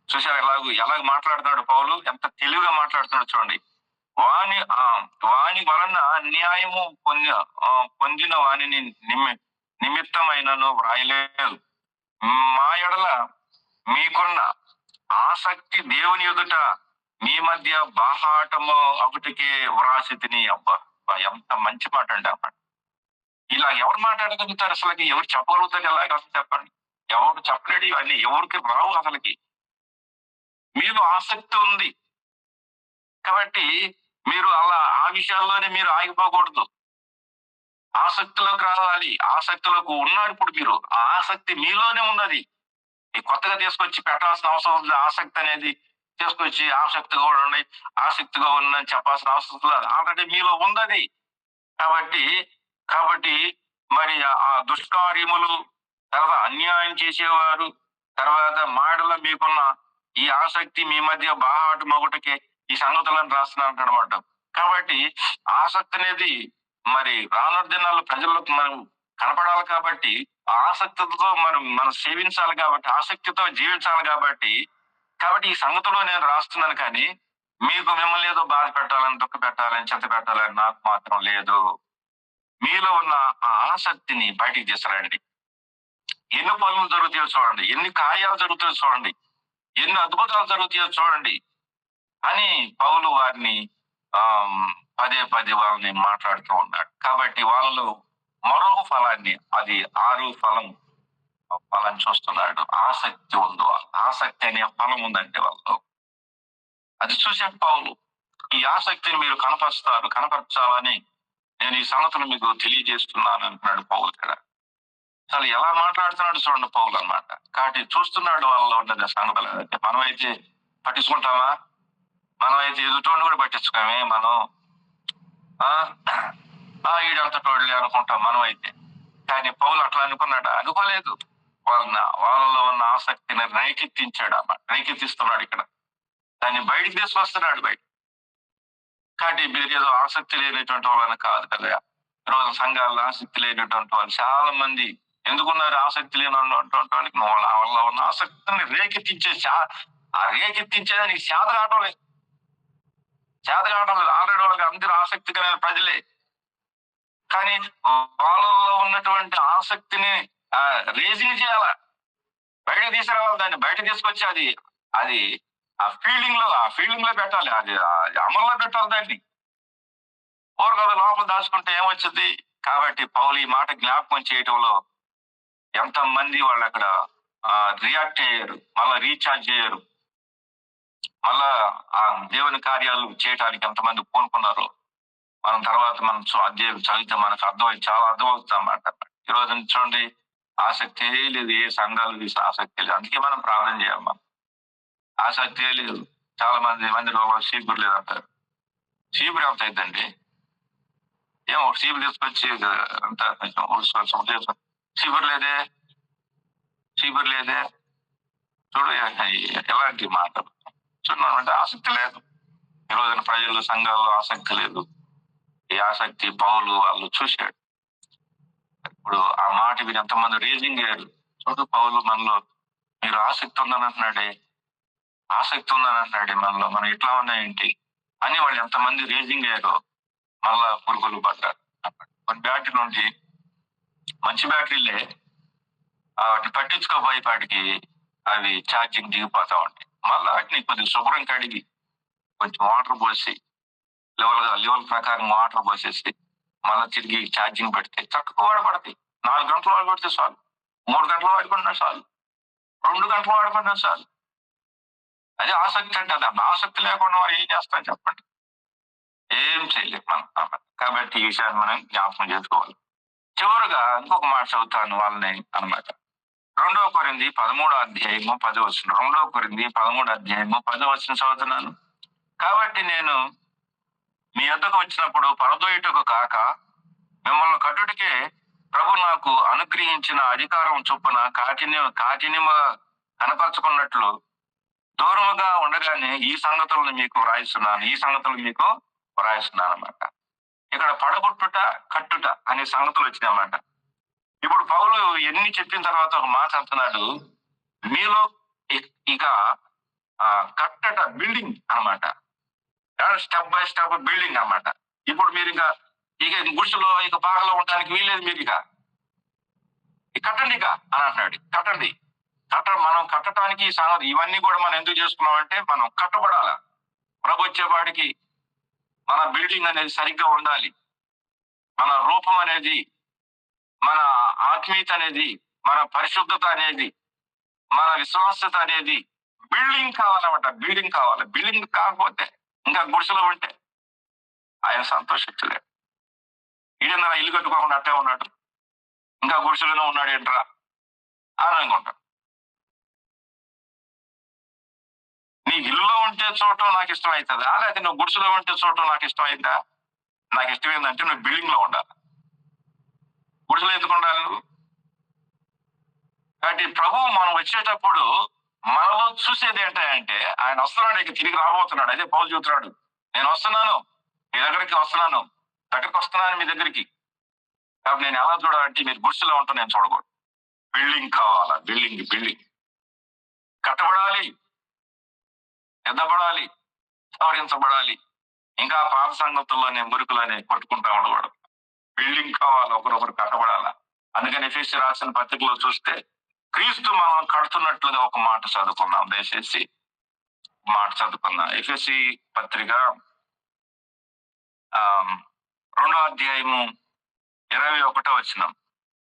చూసారు ఎలాగ మాట్లాడుతున్నాడు పౌలు, ఎంత తెలివిగా మాట్లాడుతున్నాడు చూడండి. వాని వలన అన్యాయము పొందిన వానిని నిమిత్తమైనను వ్రాయలేదు. మా ఎడల మీకున్న ఆసక్తి దేవుని ఎదుట మీ మధ్య బాహాటము ఒకటికే వ్రాసి తిని. అబ్బా, ఎంత మంచి మాట అండి అన్నమాట. ఇలా ఎవరు మాట్లాడగలుగుతారు అసలుకి? ఎవరు చెప్పగలుగుతారు? ఎలాగ అసలు చెప్పండి. ఎవరు చెప్పలేడు ఇవన్నీ, ఎవరికి రావు అసలుకి. మీకు ఆసక్తి ఉంది కాబట్టి మీరు అలా ఆ విషయాల్లోనే మీరు ఆగిపోకూడదు. ఆసక్తిలోకి రావాలి. ఆసక్తిలోకి ఉన్నారు ఇప్పుడు మీరు. ఆ ఆసక్తి మీలోనే ఉన్నది. కొత్తగా తీసుకొచ్చి పెట్టాల్సిన అవసరం ఉంది. ఆసక్తి అనేది తీసుకొచ్చి ఆసక్తిగా ఉండండి, ఆసక్తిగా ఉందని చెప్పాల్సిన అవసరం లేదు. ఆల్రెడీ మీలో ఉందది. కాబట్టి మరి ఆ దుష్కార్యములు, తర్వాత అన్యాయం చేసేవారు, తర్వాత మాటలో మీకున్న ఈ ఆసక్తి మీ మధ్య బాహాటు మొగుటకి ఈ సంగతులను రాస్తున్నాడు అనమాట. కాబట్టి ఆసక్తి అనేది మరి రానున్న దినాల్లో ప్రజలకు మనం కనపడాలి కాబట్టి, ఆసక్తితో మనం సేవించాలి కాబట్టి, ఆసక్తితో జీవించాలి కాబట్టి ఈ సంగతిలో నేను రాస్తున్నాను. కానీ మీకు మిమ్మల్ని ఏదో బాధ పెట్టాలని, దుఃఖ పెట్టాలని, చింత పెట్టాలని నాకు మాత్రం లేదు. మీలో ఉన్న ఆ ఆసక్తిని బయటికి తీసుకురండి. ఎన్ని పనులు జరుగుతాయో చూడండి, ఎన్ని కార్యాలు జరుగుతాయో చూడండి, ఎన్ని అద్భుతాలు జరుగుతాయో చూడండి అని పౌలు వారిని పదే వాళ్ళని మాట్లాడుతూ ఉన్నాడు. కాబట్టి వాళ్ళలో మరో ఫలాన్ని, అది 6 ఫలం చూస్తున్నాడు. ఆసక్తి ఉందో, ఆసక్తి అనే ఫలం ఉందంటే వాళ్ళు అది చూసాడు పౌలు. ఈ ఆసక్తిని మీరు కనపరచాలని నేను ఈ సంగతులు మీకు తెలియజేస్తున్నాను అంటున్నాడు పౌలు ఇక్కడ. అసలు ఎలా మాట్లాడుతున్నాడు చూడండి పౌలు అన్నమాట. కాబట్టి చూస్తున్నాడు వాళ్ళలో ఉన్నది సంగతులు. మనమైతే పట్టించుకుంటామా? మనమైతే ఎదుటోడిని కూడా పట్టించుకోమే. మనం ఈడంత తోడలే అనుకుంటాం మనం అయితే. కానీ పౌలు అట్లా అనుకున్నాడా? అనుకోలేదు. వాళ్ళలో ఉన్న ఆసక్తిని రేకెత్తించాడు అన్నమాట. రేకెత్తిస్తున్నాడు ఇక్కడ. దాన్ని బయటికి తీసుకొస్తున్నాడు బయట. కాబట్టి మీరు ఏదో ఆసక్తి లేనటువంటి వాళ్ళని కాదు కదా. ఈరోజు సంఘాల్లో ఆసక్తి లేనటువంటి వాళ్ళు చాలా మంది ఎందుకున్నారు? ఆసక్తి లేనటువంటి వాళ్ళకి వాళ్ళ ఉన్న ఆసక్తిని రేకెత్తించేదానికి చేత కావడం లేదు. ఆల్రెడీ వాళ్ళకి అందరూ ఆసక్తికరమైన ప్రజలే. కానీ వాళ్ళలో ఉన్నటువంటి ఆసక్తిని రేజింగ్ చేయాల, బయటకు తీసుకురావాలి. దాన్ని బయట తీసుకొచ్చి అది ఆ ఫీల్డింగ్ లో పెట్టాలి, అది అమల్లో పెట్టాలి. దాన్ని కదా లోపల దాచుకుంటే ఏమొచ్చింది? కాబట్టి పౌలు ఈ మాట జ్ఞాపకం చేయటంలో ఎంతమంది వాళ్ళు అక్కడ రియాక్ట్ అయ్యారు, మళ్ళా రీఛార్జ్ అయ్యారు, మళ్ళా ఆ దేవుని కార్యాలు చేయడానికి ఎంతమంది పూనుకున్నారో మనం తర్వాత అధ్యాయం చదివితే మనకు చాలా అర్థమవుతుంది అన్నమాట. ఈరోజు చూడండి, ఆసక్తి లేదు, ఏ సంఘాలు ఆసక్తి లేదు. అందుకే మనం ప్రార్థన చేయాలి. మనం ఆసక్తి లేదు. చాలా మందిలో చీపురు లేదంటారు. చీపురు ఎంత అయిద్దండి? ఏమో చీపురు తీసుకొచ్చి అంతా కొంచెం చీపురు లేదే చూడు, ఎలాంటి మాటలు చూడండి. ఆసక్తి లేదు. ఈ రోజున ప్రజలు, సంఘాల్లో ఆసక్తి లేదు. ఈ ఆసక్తి పౌలు వాళ్ళు చూశాడు. ఇప్పుడు ఆ మాట విని ఎంతమంది రేజింగ్ అయ్యారు. చూడు పౌలు మనలో మీరు ఆసక్తి ఉందని అంటున్నాడే మనలో, మనం ఇట్లా ఉన్నాయేంటి అని వాళ్ళు ఎంతమంది రేజింగ్ అయ్యారో మళ్ళా పురుగులు పడ్డారు. కొన్ని బ్యాటరీ నుండి మంచి బ్యాటరీలే వాటిని పట్టించుకోబోయేపాటికి అవి ఛార్జింగ్ దిగిపోతా ఉంటాయి. మళ్ళా వాటిని కొద్దిగా శుభ్రం కడిగి కొంచెం వాటర్ పోసి లెవెల్ ప్రకారం వాటర్ పోసేసి మళ్ళీ తిరిగి ఛార్జింగ్ పెడితే చక్కగా వాడబడతాయి. 4 గంటలు వాడుకుంటే చాలు, 3 గంటలు వాడుకుంటున్నా చాలు, 2 గంటలు వాడుకుంటున్నా చాలు. అది ఆసక్తి అంటే. అది ఆసక్తి లేకుండా వారు ఏం చేస్తారని చెప్పండి? ఏం చేయలేదు మనం. కాబట్టి ఈ విషయాన్ని మనం జ్ఞాపకం చేసుకోవాలి. చివరగా ఇంకొక మాట చదువుతాను వాళ్ళని అన్నమాట. 2 కొరింథీ 13 అధ్యాయము 10 వచనం. 2 కొరింథీ 13 అధ్యాయము 10 వచనం చదువుతున్నాను. కాబట్టి నేను మీ యొద్దకు వచ్చినప్పుడు పరదోయుటకు కాక మిమ్మల్ని కట్టుటకే ప్రభు నాకు అనుగ్రహించిన అధికారం చొప్పున కాఠిన్యముగా కనపరచుకున్నట్లు దూరముగా ఉండగానే ఈ సంగతులను మీకు వ్రాయిస్తున్నాను అన్నమాట. ఇక్కడ పడగొట్టుట, కట్టుట అనే సంగతులు వచ్చినాయన్నమాట. ఇప్పుడు పౌలు ఎన్ని చెప్పిన తర్వాత ఒక మాట అంటున్నాడు, మీలో ఇక కట్టట బిల్డింగ్ అన్నమాట. స్టెప్ బై స్టెప్ బిల్డింగ్ అన్నమాట. ఇప్పుడు మీరు ఇక గుడిసెలో ఇక బాగలో ఉండడానికి వీలేదు. మీరు ఇక కట్టండి ఇక అని అంటున్నాడు. కట్టండి. మనం కట్టడానికి సంగతి ఇవన్నీ కూడా మనం ఎందుకు చేసుకున్నామంటే మనం కట్టబడాల. ప్రభు వచ్చేవాడికి మన బిల్డింగ్ అనేది సరిగ్గా ఉండాలి. మన రూపం అనేది, మన ఆత్మీయత అనేది, మన పరిశుద్ధత అనేది, మన విశ్వాసత అనేది బిల్డింగ్ కావాలన్నమాట. బిల్డింగ్ కావాలి. బిల్డింగ్ కాకపోతే ఇంకా గుడిసెలో ఉంటే ఆయన సంతోషించలేడు. ఈయన ఇల్లు కట్టుకోకుండా అట్టే ఉన్నాడు, ఇంకా గుడిసెలోనే ఉన్నాడు ఏంట్రా అని అనుకుంటాడు. నీ ఇల్లులో ఉంటే చూడటం నాకు ఇష్టం అవుతుందా, లేకపోతే నువ్వు గుడిసెలో ఉంటే చూడటం నాకు ఇష్టం అవుతుందా? నాకు ఇష్టం ఏంటంటే నువ్వు బిల్డింగ్ లో ఉండాలి. గుడిసెలో ఎందుకు ఉండాలి నువ్వు? కాబట్టి ప్రభువు మనం వచ్చేటప్పుడు మనలో చూసేది ఏంటంటే ఆయన వస్తున్నాడు, ఇక తిరిగి రాబోతున్నాడు. అదే పౌలు చెబుతున్నాడు, నేను వస్తున్నాను, మీ దగ్గరికి వస్తున్నాను, మీ దగ్గరికి. కాబట్టి నేను ఎలా చూడాలంటే మీరు గుడిసెలో ఉంటాను, నేను చూడకూడదు. బిల్డింగ్ కావాలా? బిల్డింగ్ కట్టబడాలి, ఎద్దబడాలి, సవరించబడాలి. ఇంకా పాత సంగతుల్లోనే మురుకులోనే కొట్టుకుంటా ఉండకూడదు. బిల్డింగ్ కావాలి, ఒకరొకరు కట్టబడాలా. అందుకని ఎఫెసీ రాసిన పత్రికలో చూస్తే క్రీస్తు మనం కడుతున్నట్లుగా ఒక మాట చదువుకుందాం. దయచేసి మాట చదువుకుందాం. ఎఫెసీ పత్రిక 2 అధ్యాయము 21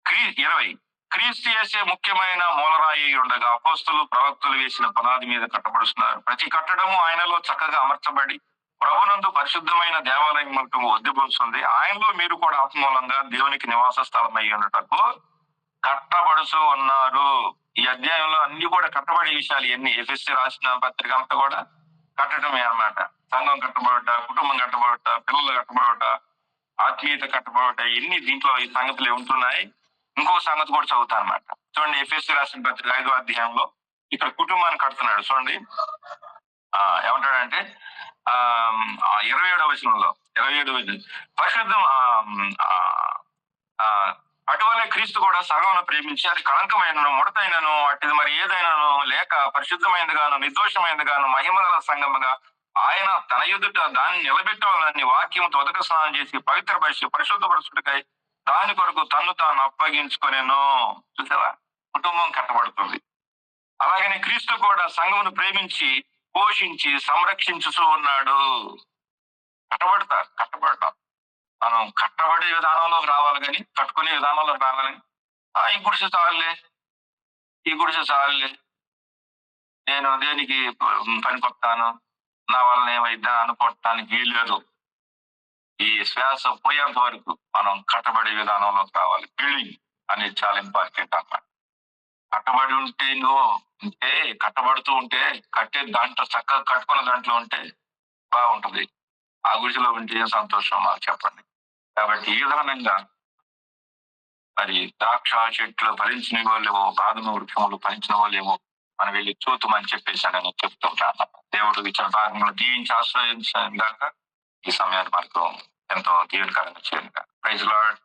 20. క్రీస్తు యేసే ముఖ్యమైన మూలరాయి ఉండగా అపోస్తలు ప్రవక్తలు వేసిన పునాది మీద కట్టబడుతున్నారు. ప్రతి కట్టడము ఆయనలో చక్కగా అమర్చబడి ప్రభునందు పరిశుద్ధమైన దేవాలయం వద్దిపోతుంది. ఆయనలో మీరు కూడా ఆత్మూలంగా దేవునికి నివాస స్థలం అయి ఉండటకు కట్టబడుతూ ఉన్నారు. ఈ అధ్యాయంలో అన్ని కూడా కట్టబడే విషయాలు ఎన్ని. ఎఫెసీ రాసిన పత్రిక అంతా కూడా కట్టడమే అన్నమాట. సంఘం కట్టబడుట, కుటుంబం కట్టబడుట, పిల్లలు కట్టబడుట, ఆత్మీయత కట్టబడుట, ఎన్ని దీంట్లో ఈ సంగతులు ఉంటున్నాయి. ఇంకో సంగతి కూడా చదువుతా అనమాట. చూడండి, ఎఫెసీ రాసిన పత్రిక 5వ అధ్యాయంలో ఇక్కడ కుటుంబాన్ని కడుతున్నాడు. చూడండి ఏమంటాడంటే 27వ వచనంలో పరిశుద్ధం అటువలే క్రీస్తు కూడా సగమును ప్రేమించి అది కళంకమైనను ముడతైనను అటుది మరి ఏదైనాను లేక పరిశుద్ధమైనదిగాను నిర్దోషమైనదిగాను మహిమగల సంగముగా ఆయన తన ఎదుట దాన్ని నిలబెట్టాలని వాక్యము తొదక స్నానం చేసి పరిశుద్ధపరచుటకై దాని కొరకు తన్ను తాను అప్పగించుకొనేను. చూసావా, కుటుంబం కట్టబడుతుంది. అలాగనే క్రీస్తు కూడా సంఘమును ప్రేమించి పోషించి సంరక్షించుతూ ఉన్నాడు. కట్టబడతాం. మనం కట్టబడే విధానంలోకి రావాలి కానీ కట్టుకునే విధానంలోకి రావాలి. ఈ గుడిసె చాలులే, నేను దేనికి పనికొస్తాను, నా వలన ఏమైద్దా అనుకోవటానికి వీల్లేదు. ఈ శ్వాస పోయేంత వరకు మనం కట్టబడే విధానంలోకి రావాలి. బిల్డింగ్ అనేది చాలా ఇంపార్టెంట్ అన్నమాట. కట్టబడి ఉంటే కట్టబడుతూ ఉంటే కట్టే దాంట్లో చక్కగా కట్టుకున్న దాంట్లో ఉంటే బాగుంటది. ఆ గుడిసెలో ఉంటే ఏం సంతోషం మాకు చెప్పండి. కాబట్టి ఈ విధానంగా మరి ద్రాక్ష చెట్లు ఫలించిన వాళ్ళేమో, బాదమ వృక్షములు ఫలించిన వాళ్ళేమో మనం వెళ్ళి చూతుమని చెప్పేశాడని చెప్తుంటాను. దేవుడు ఇచ్చిన భాగంలో దీవించి ఆశ్రయించడం దాకా ఈ సమయాన్ని మనకు ఎంతో దీవెనకరంగా చేయండి. Praise Lord.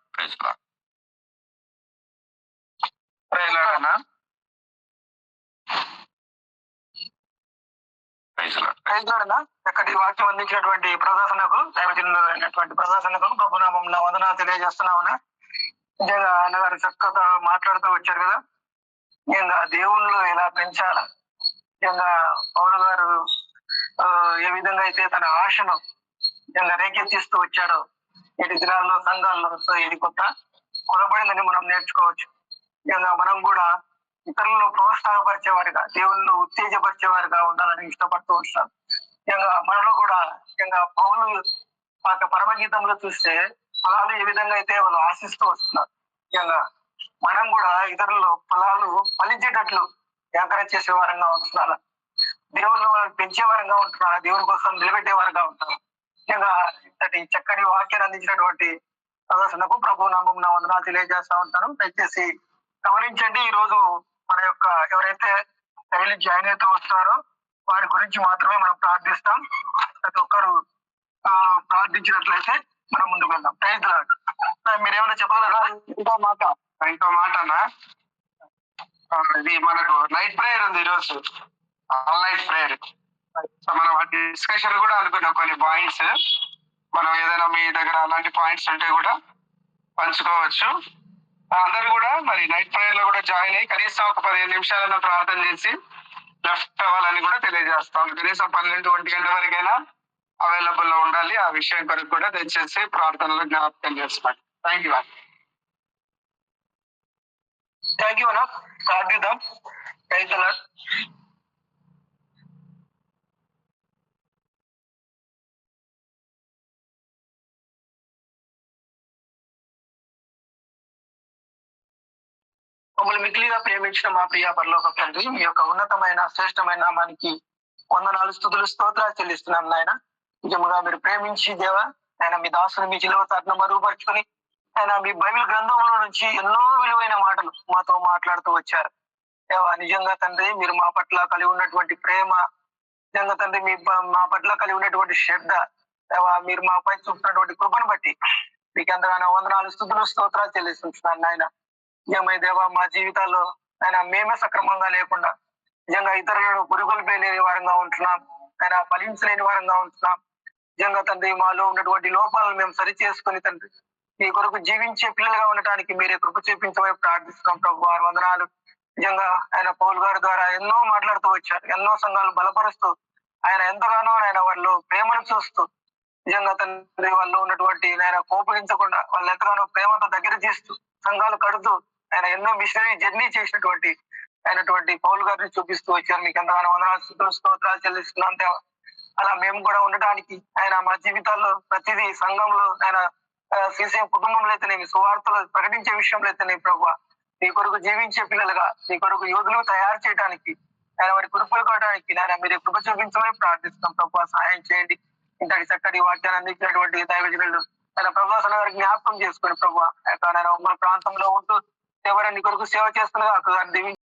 చక్కటి వాక్యం అందించినటువంటి ప్రదర్శనకు ప్రభునామం వందనాలు తెలియజేస్తున్నామన్నా. నిజంగా ఆయన గారు చక్కగా మాట్లాడుతూ వచ్చారు కదా. నిజంగా దేవుళ్ళు ఎలా పెంచాల, నిజంగా పౌలు గారు ఏ విధంగా అయితే తన ఆశను నిజంగా రేకెత్తిస్తూ వచ్చాడో నేటి దినాల్లో సంఘాల్లో. సో ఇది కొత్త కొనబడిందని మనం నేర్చుకోవచ్చు. నిజంగా మనం కూడా ఇతరులను ప్రోత్సాహపరిచేవారిగా, దేవుళ్ళు ఉత్తేజపరిచేవారిగా ఉండాలని ఇష్టపడుతూ ఉంటారు. నిజంగా మనలో కూడా నిజంగా పౌలు పరమగీతంలో చూస్తే ఫలాలు ఏ విధంగా అయితే వాళ్ళు ఆశిస్తూ వస్తున్నారు. ముఖ్యంగా మనం కూడా ఇతరుల ఫలాలు ఫలించేటట్లు ఎంకరేజ్ చేసే వారంగా ఉంటున్నారా, దేవుళ్ళు వాళ్ళని పెంచే వారంగా ఉంటున్నారా, దేవుని కోసం నిలబెట్టే వారంగా ఉంటున్నారు. ముఖ్యంగా ఇంతటి చక్కటి వాక్యాన్ని అందించినటువంటి ప్రదర్శనకు ప్రభు నామం నా వందనాలు తెలియజేస్తా ఉంటాను. దయచేసి గమనించండి, ఈ రోజు మన యొక్క ఎవరైతే డైలీ జాయిన్ అవుతూ వస్తున్నారో వారి గురించి మాత్రమే మనం ప్రార్థిస్తాం. ప్రతి ఒక్కరు ప్రార్థించినట్లయితే మనం ముందుకు వెళ్దాం. Praise Lord. మీరేమైనా చెప్పగలరా? ఇంకో మాట అన్న, ఇది మనకు నైట్ ప్రేయర్ ఉంది ఈరోజు, ఆల్ నైట్ ప్రేయర్. మనం డిస్కషన్ కూడా అనుకున్నాం కొన్ని పాయింట్స్. మనం ఏదైనా మీ దగ్గర అలాంటి పాయింట్స్ ఉంటే కూడా పంచుకోవచ్చు. అందరూ కూడా మరి నైట్ ప్రేయర్ లో కూడా జాయిన్ అయ్యి కనీసం ఒక 15 నిమిషాలైనా ప్రార్థన చేసి లెఫ్ట్ అవ్వాలని కూడా తెలియజేస్తాం. కనీసం 12-1 గంటల వరకైనా అవైలబుల్ లో ఉండాలి. ఆ విషయం కొరకు కూడా దయచేసి ప్రార్థనలో జ్ఞాపకం చేస్తాం. థ్యాంక్ యూ అన్న. ప్రార్థిద్దాం. Praise the Lord. మమ్మల్ని మిగిలిగా ప్రేమించిన మా ప్రియ పరలోక తండ్రి, మీ యొక్క ఉన్నతమైన శ్రేష్టమైన నామానికి వందనాలు, స్తుతులు, స్తోత్రాలు చెల్లిస్తున్నాం నాయన. నిజముగా మీరు ప్రేమించి దేవా ఆయన మీ దాసుని మీ చిలువ చాటున మరుగుపరుచుకొని ఆయన మీ బైబిల్ గ్రంథంలో నుంచి ఎన్నో విలువైన మాటలు మాతో మాట్లాడుతూ వచ్చారు దేవా. నిజంగా తండ్రి మీరు మా పట్ల కలిగి ఉన్నటువంటి ప్రేమ, నిజంగా తండ్రి మా పట్ల కలిగి ఉన్నటువంటి శ్రద్ధ దేవా, మీరు మాపై చూపుతున్నటువంటి కృపను బట్టి మీకు ఎంతగానో వందనాలు, స్తుతులు, స్తోత్రాలు చెల్లిస్తున్నాను నాయన. నిజమై దేవా మా జీవితాల్లో ఆయన మేమే సక్రమంగా లేకుండా నిజంగా ఇతరులను పురుగులు వారంగా ఉంటున్నాం, ఆయన ఫలించలేని వారంగా ఉంటున్నాం. నిజంగా తండ్రి మాలో ఉన్నటువంటి లోపాలను మేము సరి చేసుకుని తండ్రి మీ కొరకు జీవించే పిల్లలుగా ఉండటానికి మీరే కృప చూపించమని ప్రార్థిస్తున్నాం ప్రభు. వందనాలు. నిజంగా ఆయన పౌలు గారి ద్వారా ఎన్నో మాట్లాడుతూ వచ్చారు, ఎన్నో సంఘాలు బలపరుస్తూ ఆయన ఎంతగానో ఆయన వాళ్ళు ప్రేమను చూస్తూ నిజంగా తండ్రి వాళ్ళు ఉన్నటువంటి ఆయన కోపగించకుండా వాళ్ళు ఎంతగానో ప్రేమతో దగ్గర చేస్తూ సంఘాలు కడుతూ ఆయన ఎన్నో మిషనరీ జర్నీ చేసినటువంటి అయినటువంటి పౌలు గారిని చూపిస్తూ వచ్చారు. మీకు ఎంతగానో వందనాలు, స్తుతులు, స్తోత్రాలు చెల్లిస్తున్నాం దేవా. అలా మేము కూడా ఉండటానికి ఆయన మా జీవితాల్లో ప్రతిదీ సంఘంలో ఆయన చేసే కుటుంబంలో అయితేనేమి, సువార్తలు ప్రకటించే విషయంలో అయితేనే ప్రభు మీ కొరకు జీవించే పిల్లలుగా మీ కొరకు యోధులు తయారు చేయడానికి ఆయన వారి కృపలు కావడానికి ఆయన మీరు కృప చూపించమని ప్రార్థిస్తున్నాం ప్రభు. సహాయం చేయండి. ఇంతటి చక్కటి వాక్యాన్ని అందించినటువంటి దైవజనులు ఆయన ప్రభాసన గారికి జ్ఞాపకం చేసుకుని ప్రభు ఆయన ఉమ్మడి ప్రాంతంలో ఉంటూ ఎవరైనా కొరకు సేవ చేస్తున్నగా దీవించి